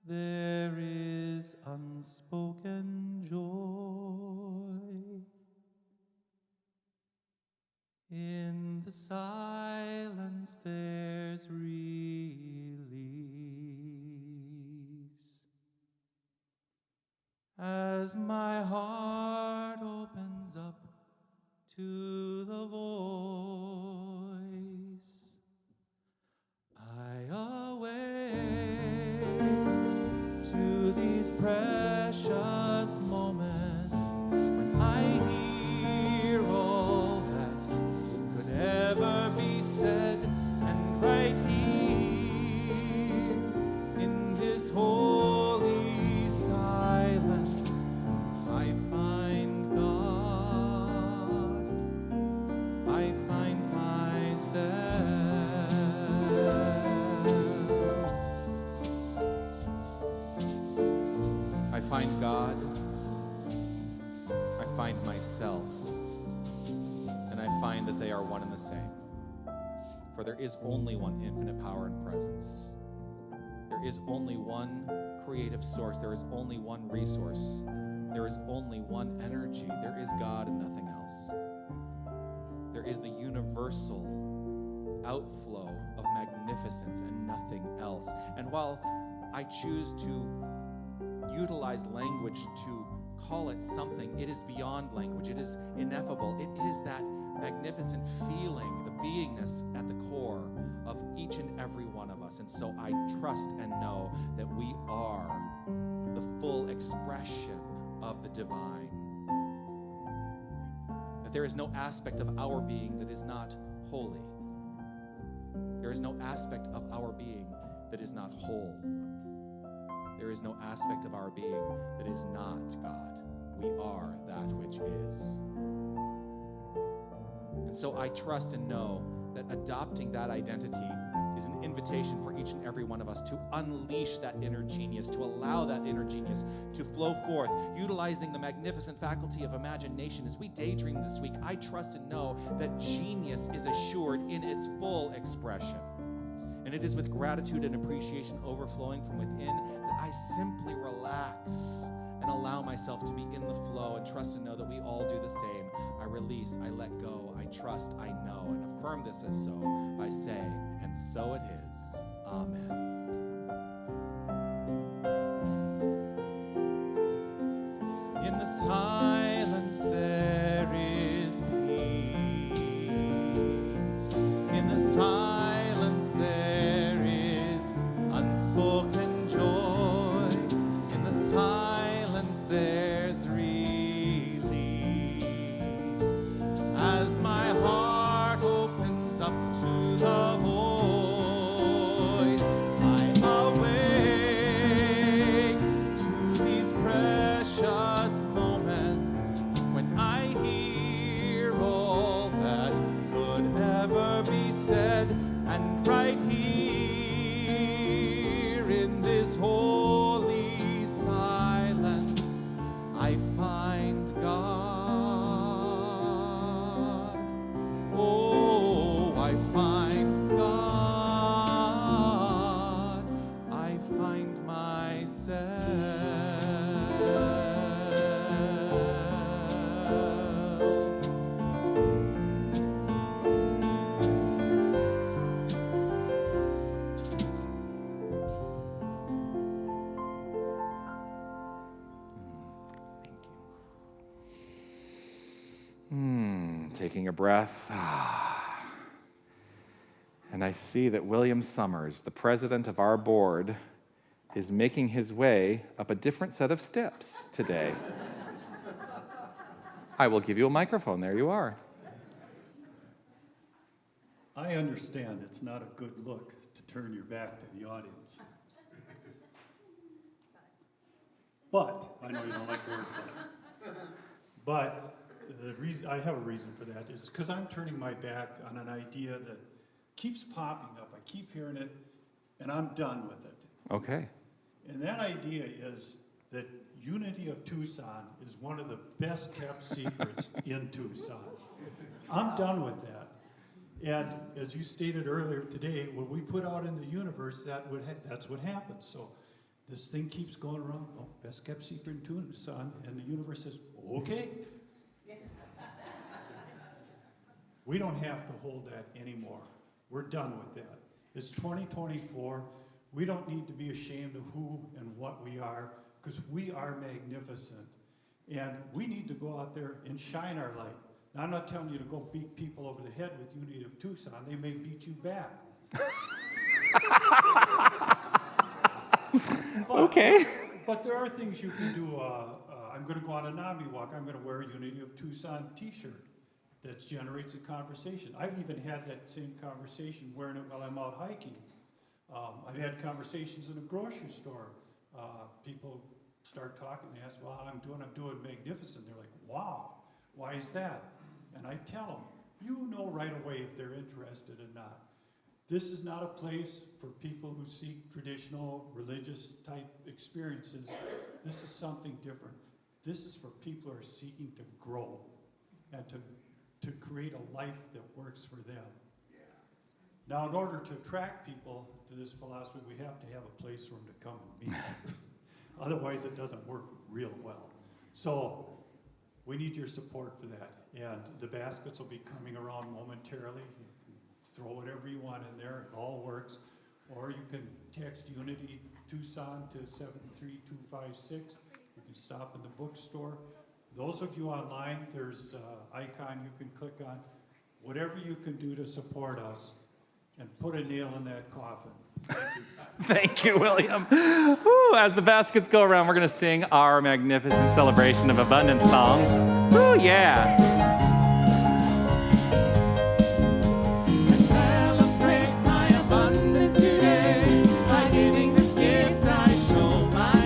there is unspoken joy. In the silence there's release. As my heart opens up to the voice, I awake to these precious moments when I hear all that could ever be said, and right here in this holy silence I find God, I find myself. I find God, I find myself, and I find that they are one and the same. For there is only one infinite power and presence. There is only one creative source. There is only one resource. There is only one energy. There is God and nothing else. There is the universal outflow of magnificence and nothing else. And while I choose to utilize language to call it something, it is beyond language. It is ineffable. It is that magnificent feeling, the beingness at the core of each and every one of us. And so I trust and know that we are the full expression of the divine. That there is no aspect of our being that is not holy. There is no aspect of our being that is not whole. there is no aspect of our being that is not God. We are that which is. And so I trust and know that adopting that identity is an invitation for each and every one of us to unleash that inner genius, to allow that inner genius to flow forth, utilizing the magnificent faculty of imagination. As we daydream this week, I trust and know that genius is assured in its full expression. And it is with gratitude and appreciation overflowing from within that I simply relax and allow myself to be in the flow and trust and know that we all do the same. I release, I let go, I trust, I know, and affirm this as so by saying, and so it is. Amen. In the silence there is peace. In the silence there is unspoken joy. In the silence there's release. As my heart opens up to the voice, I'm awake to these precious moments when I hear all that could ever be said. And right here in this holy silence, I find God. Oh, I find God. I find myself. Taking a breath. And I see that William Summers, the president of our board, is making his way up a different set of steps today. I will give you a microphone. There you are. I understand it's not a good look to turn your back to the audience. But, I know you don't like the word but the reason, I have a reason for that, is because I'm turning my back on an idea that keeps popping up. I keep hearing it, and I'm done with it. Okay. And that idea is that Unity of Tucson is one of the best kept secrets in Tucson. I'm done with that. And as you stated earlier today, when we put out in the universe, that's what happens. So this thing keeps going around, oh, best kept secret in Tucson, and the universe says, okay. We don't have to hold that anymore. We're done with that. It's 2024. We don't need to be ashamed of who and what we are, because we are magnificent. And we need to go out there and shine our light. Now, I'm not telling you to go beat people over the head with Unity of Tucson. They may beat you back. Okay. But there are things you can do. I'm going to go on a NAMI walk. I'm going to wear a Unity of Tucson t-shirt that generates a conversation. I've even had that same conversation wearing it while I'm out hiking. I've had conversations in a grocery store. People start talking, they ask, well, how I'm doing magnificent. They're like, wow, why is that? And I tell them, you know right away if they're interested or not. This is not a place for people who seek traditional religious type experiences. This is something different. This is for people who are seeking to grow and to create a life that works for them. Now, in order to attract people to this philosophy, we have to have a place for them to come and meet. Otherwise, it doesn't work real well. So we need your support for that. And the baskets will be coming around momentarily. You can throw whatever you want in there. It all works. Or you can text Unity Tucson to 73256. You can stop in the bookstore. Those of you online, there's an icon you can click on. Whatever you can do to support us, and put a nail in that coffin. Thank you, William. Woo, as the baskets go around, we're going to sing our magnificent celebration of abundance song. Woo, yeah. I celebrate my abundance today. By giving this gift, I show my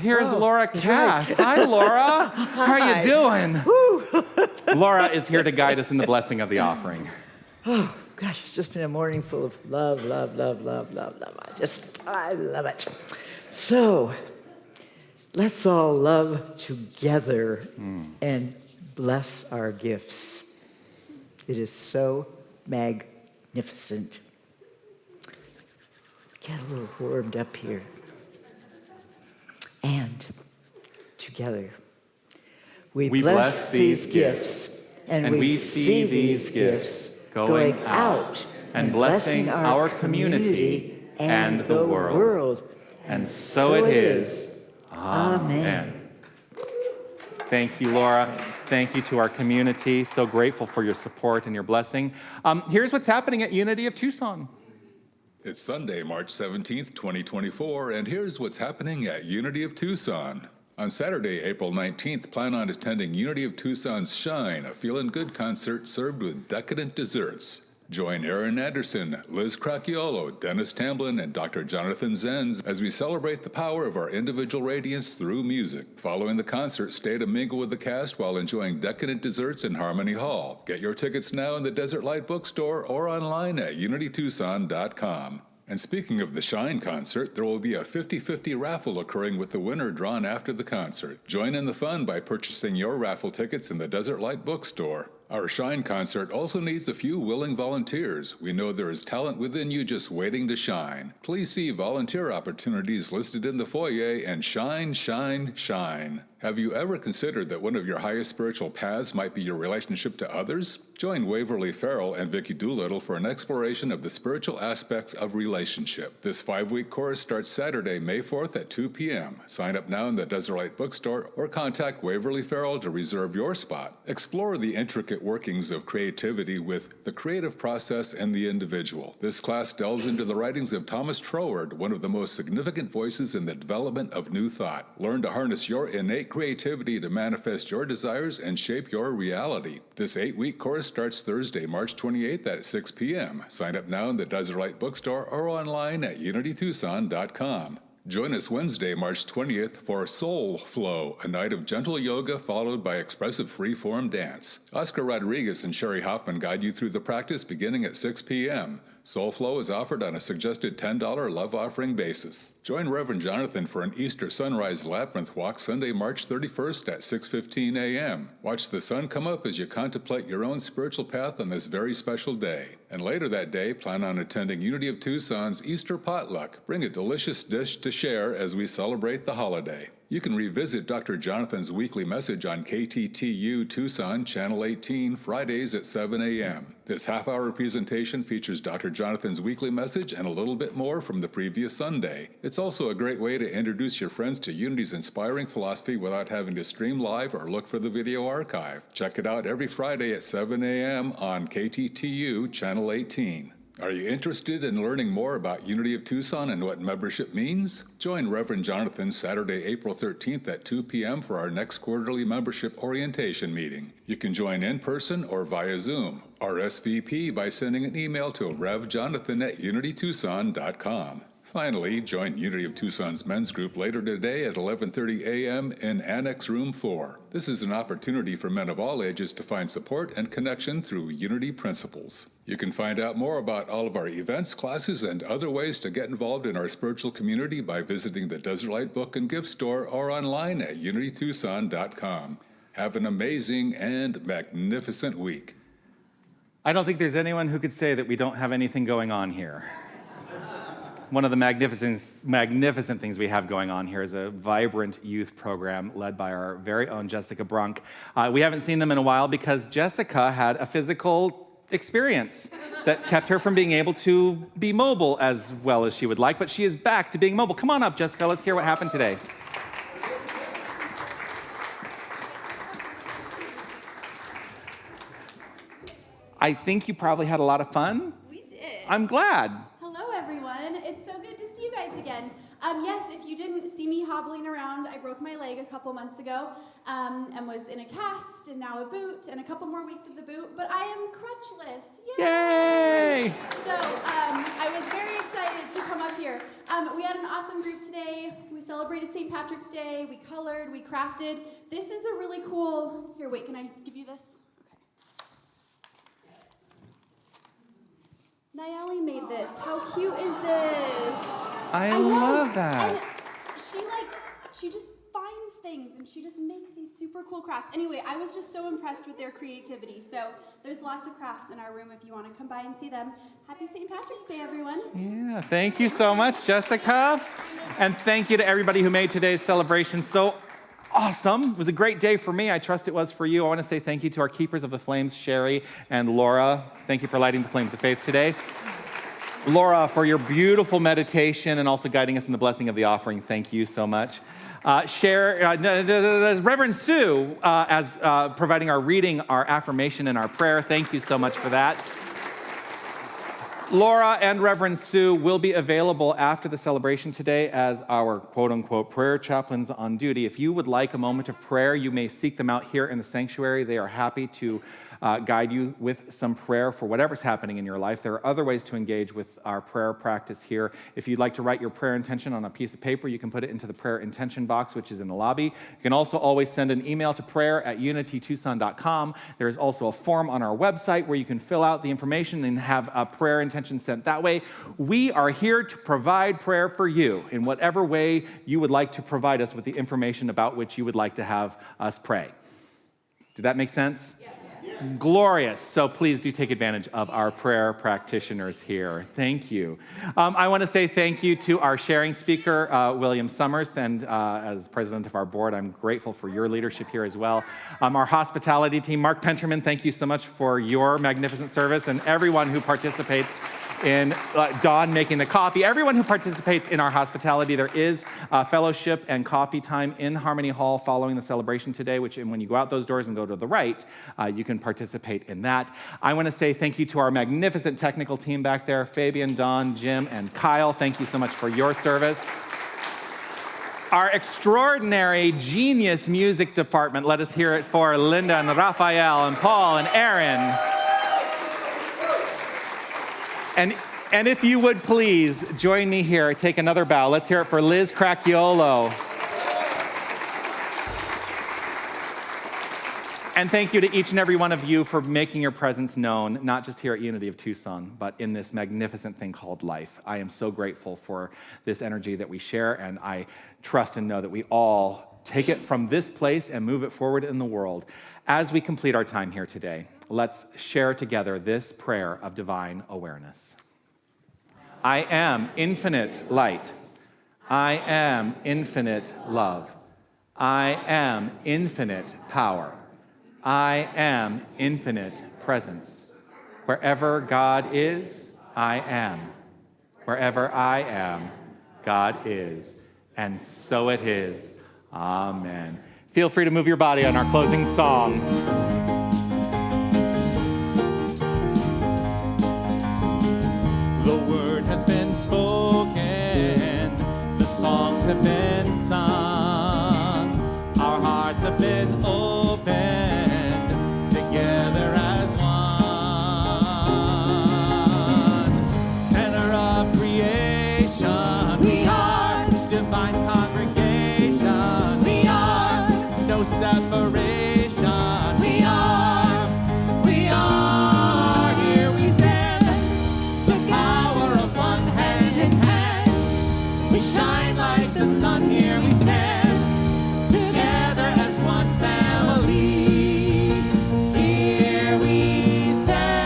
Here's Oh, Laura Cass. Hi, Laura. How are you doing? Laura is here to guide us in the blessing of the offering. Oh, gosh, it's just been a morning full of love, love, love, love, love, love. I love it. So, let's all love together and bless our gifts. It is so magnificent. Get a little warmed up here. And together, we bless these gifts, and we see these gifts going out and blessing our community and the world. And so it is. Amen. Thank you, Laura. Thank you to our community. So grateful for your support and your blessing. Here's what's happening at Unity of Tucson. It's Sunday, March 17th, 2024, and here's what's happening at Unity of Tucson. On Saturday, April 19th, plan on attending Unity of Tucson's Shine, a Feelin' Good concert served with decadent desserts. Join Aaron Anderson, Liz Cracchiolo, Dennis Tamblin, and Dr. Jonathan Zenz as we celebrate the power of our individual radiance through music. Following the concert, stay to mingle with the cast while enjoying decadent desserts in Harmony Hall. Get your tickets now in the Desert Light Bookstore or online at unitytucson.com. And speaking of the Shine concert, there will be a 50-50 raffle occurring with the winner drawn after the concert. Join in the fun by purchasing your raffle tickets in the Desert Light Bookstore. Our Shine concert also needs a few willing volunteers. We know there is talent within you just waiting to shine. Please see volunteer opportunities listed in the foyer and shine, shine, shine. Have you ever considered that one of your highest spiritual paths might be your relationship to others? Join Waverly Farrell and Vicki Doolittle for an exploration of the spiritual aspects of relationship. This 5-week course starts Saturday, May 4th at 2 p.m. Sign up now in the Desert Light Bookstore or contact Waverly Farrell to reserve your spot. Explore the intricate workings of creativity with the creative process and the individual. This class delves into the writings of Thomas Troward, one of the most significant voices in the development of new thought. Learn to harness your innate creativity to manifest your desires and shape your reality. This 8-week course starts Thursday, March 28th at 6 p.m. Sign up now in the Desert Light Bookstore or online at unitytucson.com. Join us Wednesday, March 20th for Soul Flow, a night of gentle yoga followed by expressive free-form dance. Oscar Rodriguez and Sherry Hoffman guide you through the practice beginning at 6 p.m. Soul Flow is offered on a suggested $10 love offering basis. Join Reverend Jonathan for an Easter Sunrise Labyrinth Walk Sunday, March 31st at 6:15 a.m. Watch the sun come up as you contemplate your own spiritual path on this very special day. And later that day, plan on attending Unity of Tucson's Easter Potluck. Bring a delicious dish to share as we celebrate the holiday. You can revisit Dr. Jonathan's weekly message on KTTU Tucson, Channel 18, Fridays at 7 a.m. This half-hour presentation features Dr. Jonathan's weekly message and a little bit more from the previous Sunday. It's also a great way to introduce your friends to Unity's inspiring philosophy without having to stream live or look for the video archive. Check it out every Friday at 7 a.m. on KTTU, Channel 18. Are you interested in learning more about Unity of Tucson and what membership means? Join Reverend Jonathan Saturday, April 13th at 2 p.m. for our next quarterly membership orientation meeting. You can join in person or via Zoom. RSVP by sending an email to revjonathan@unitytucson.com. Finally, join Unity of Tucson's men's group later today at 11:30 a.m. in Annex Room 4. This is an opportunity for men of all ages to find support and connection through Unity principles. You can find out more about all of our events, classes, and other ways to get involved in our spiritual community by visiting the Desert Light Book and Gift Store or online at unitytucson.com. Have an amazing and magnificent week. I don't think there's anyone who could say that we don't have anything going on here. One of the magnificent things we have going on here is a vibrant youth program led by our very own Jessica Brunk. We haven't seen them in a while because Jessica had a physical experience that kept her from being able to be mobile as well as she would like, but she is back to being mobile. Come on up, Jessica. Let's hear what happened today. I think you probably had a lot of fun. We did. I'm glad. Hello, everyone. It's so good to see you guys again. Yes, if you didn't see me hobbling around, I broke my leg a couple months ago and was in a cast and now a boot and a couple more weeks of the boot, but I am crutchless. Yay! So I was very excited make you come up here. We had an awesome group today. We celebrated St. Patrick's Day. We colored, we crafted. This is a really cool, here, wait, can I give you this? Okay. Nayeli made this. How cute is this? I love that. And she just finds things and she just makes these super cool crafts. Anyway, I was just so impressed with their creativity. So there's lots of crafts in our room if you want to come by and see them. Happy St. Patrick's Day, everyone. Yeah, thank you so much, Jessica. And thank you to everybody who made today's celebration so awesome. It was a great day for me. I trust it was for you. I want to say thank you to our keepers of the flames, Sherry and Laura. Thank you for lighting the flames of faith today. Laura, for your beautiful meditation and also guiding us in the blessing of the offering. Thank you so much. Reverend Sue, as providing our reading, our affirmation, and our prayer. Thank you so much for that. Laura and Reverend Sue will be available after the celebration today as our quote-unquote prayer chaplains on duty. If you would like a moment of prayer, you may seek them out here in the sanctuary. They are happy to guide you with some prayer for whatever's happening in your life. There are other ways to engage with our prayer practice here. If you'd like to write your prayer intention on a piece of paper, you can put it into the prayer intention box, which is in the lobby. You can also always send an email to prayer@unitytucson.com. There is also a form on our website where you can fill out the information and have a prayer intention sent that way. We are here to provide prayer for you in whatever way you would like to provide us with the information about which you would like to have us pray. Did that make sense? Yes. Glorious. So please do take advantage of our prayer practitioners here. Thank you. I want to say thank you to our sharing speaker, William Summers, and as president of our board, I'm grateful for your leadership here as well. Our hospitality team, Mark Penterman, thank you so much for your magnificent service, and everyone who participates in Dawn making the coffee. Everyone who participates in our hospitality, there is fellowship and coffee time in Harmony Hall following the celebration today, which when you go out those doors and go to the right, you can participate in that. I want to say thank you to our magnificent technical team back there, Fabian, Don, Jim, and Kyle. Thank you so much for your service. Our extraordinary genius music department, let us hear it for Linda and Raphael and Paul and Aaron. And if you would please join me here, take another bow. Let's hear it for Liz Cracchiolo. And thank you to each and every one of you for making your presence known, not just here at Unity of Tucson, but in this magnificent thing called life. I am so grateful for this energy that we share, and I trust and know that we all take it from this place and move it forward in the world. As we complete our time here today, let's share together this prayer of divine awareness. I am infinite light. I am infinite love. I am infinite power. I am infinite presence. Wherever God is, I am. Wherever I am, God is. And so it is. Amen. Feel free to move your body on our closing song. The word has been spoken, the songs have been sung, our hearts have been opened, together as one. Center of creation, we are divine congregation, we are no separation, we are here we stand, the power of one hand in hand, we shine like the sun, here we stand, together as one family, here we stand.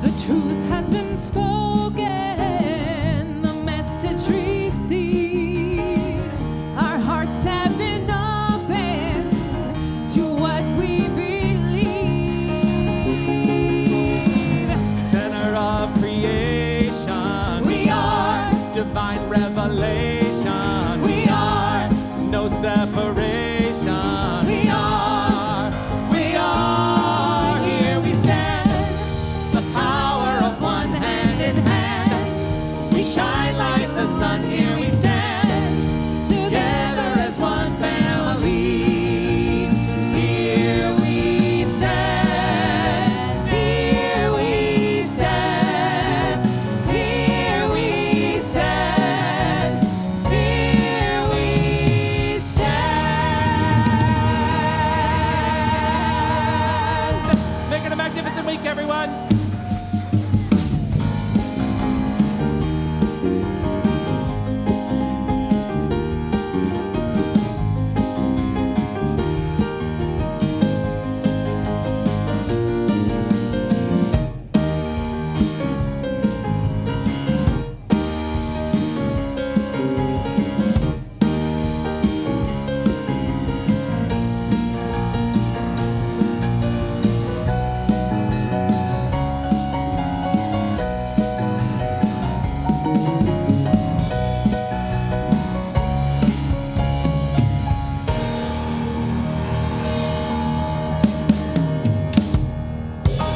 The truth has been spoken, the message received. Our hearts have been opened to what we believe. Center of creation, we are divine revelation. We are no separation. We are here we stand. The power of one hand in hand. everyone.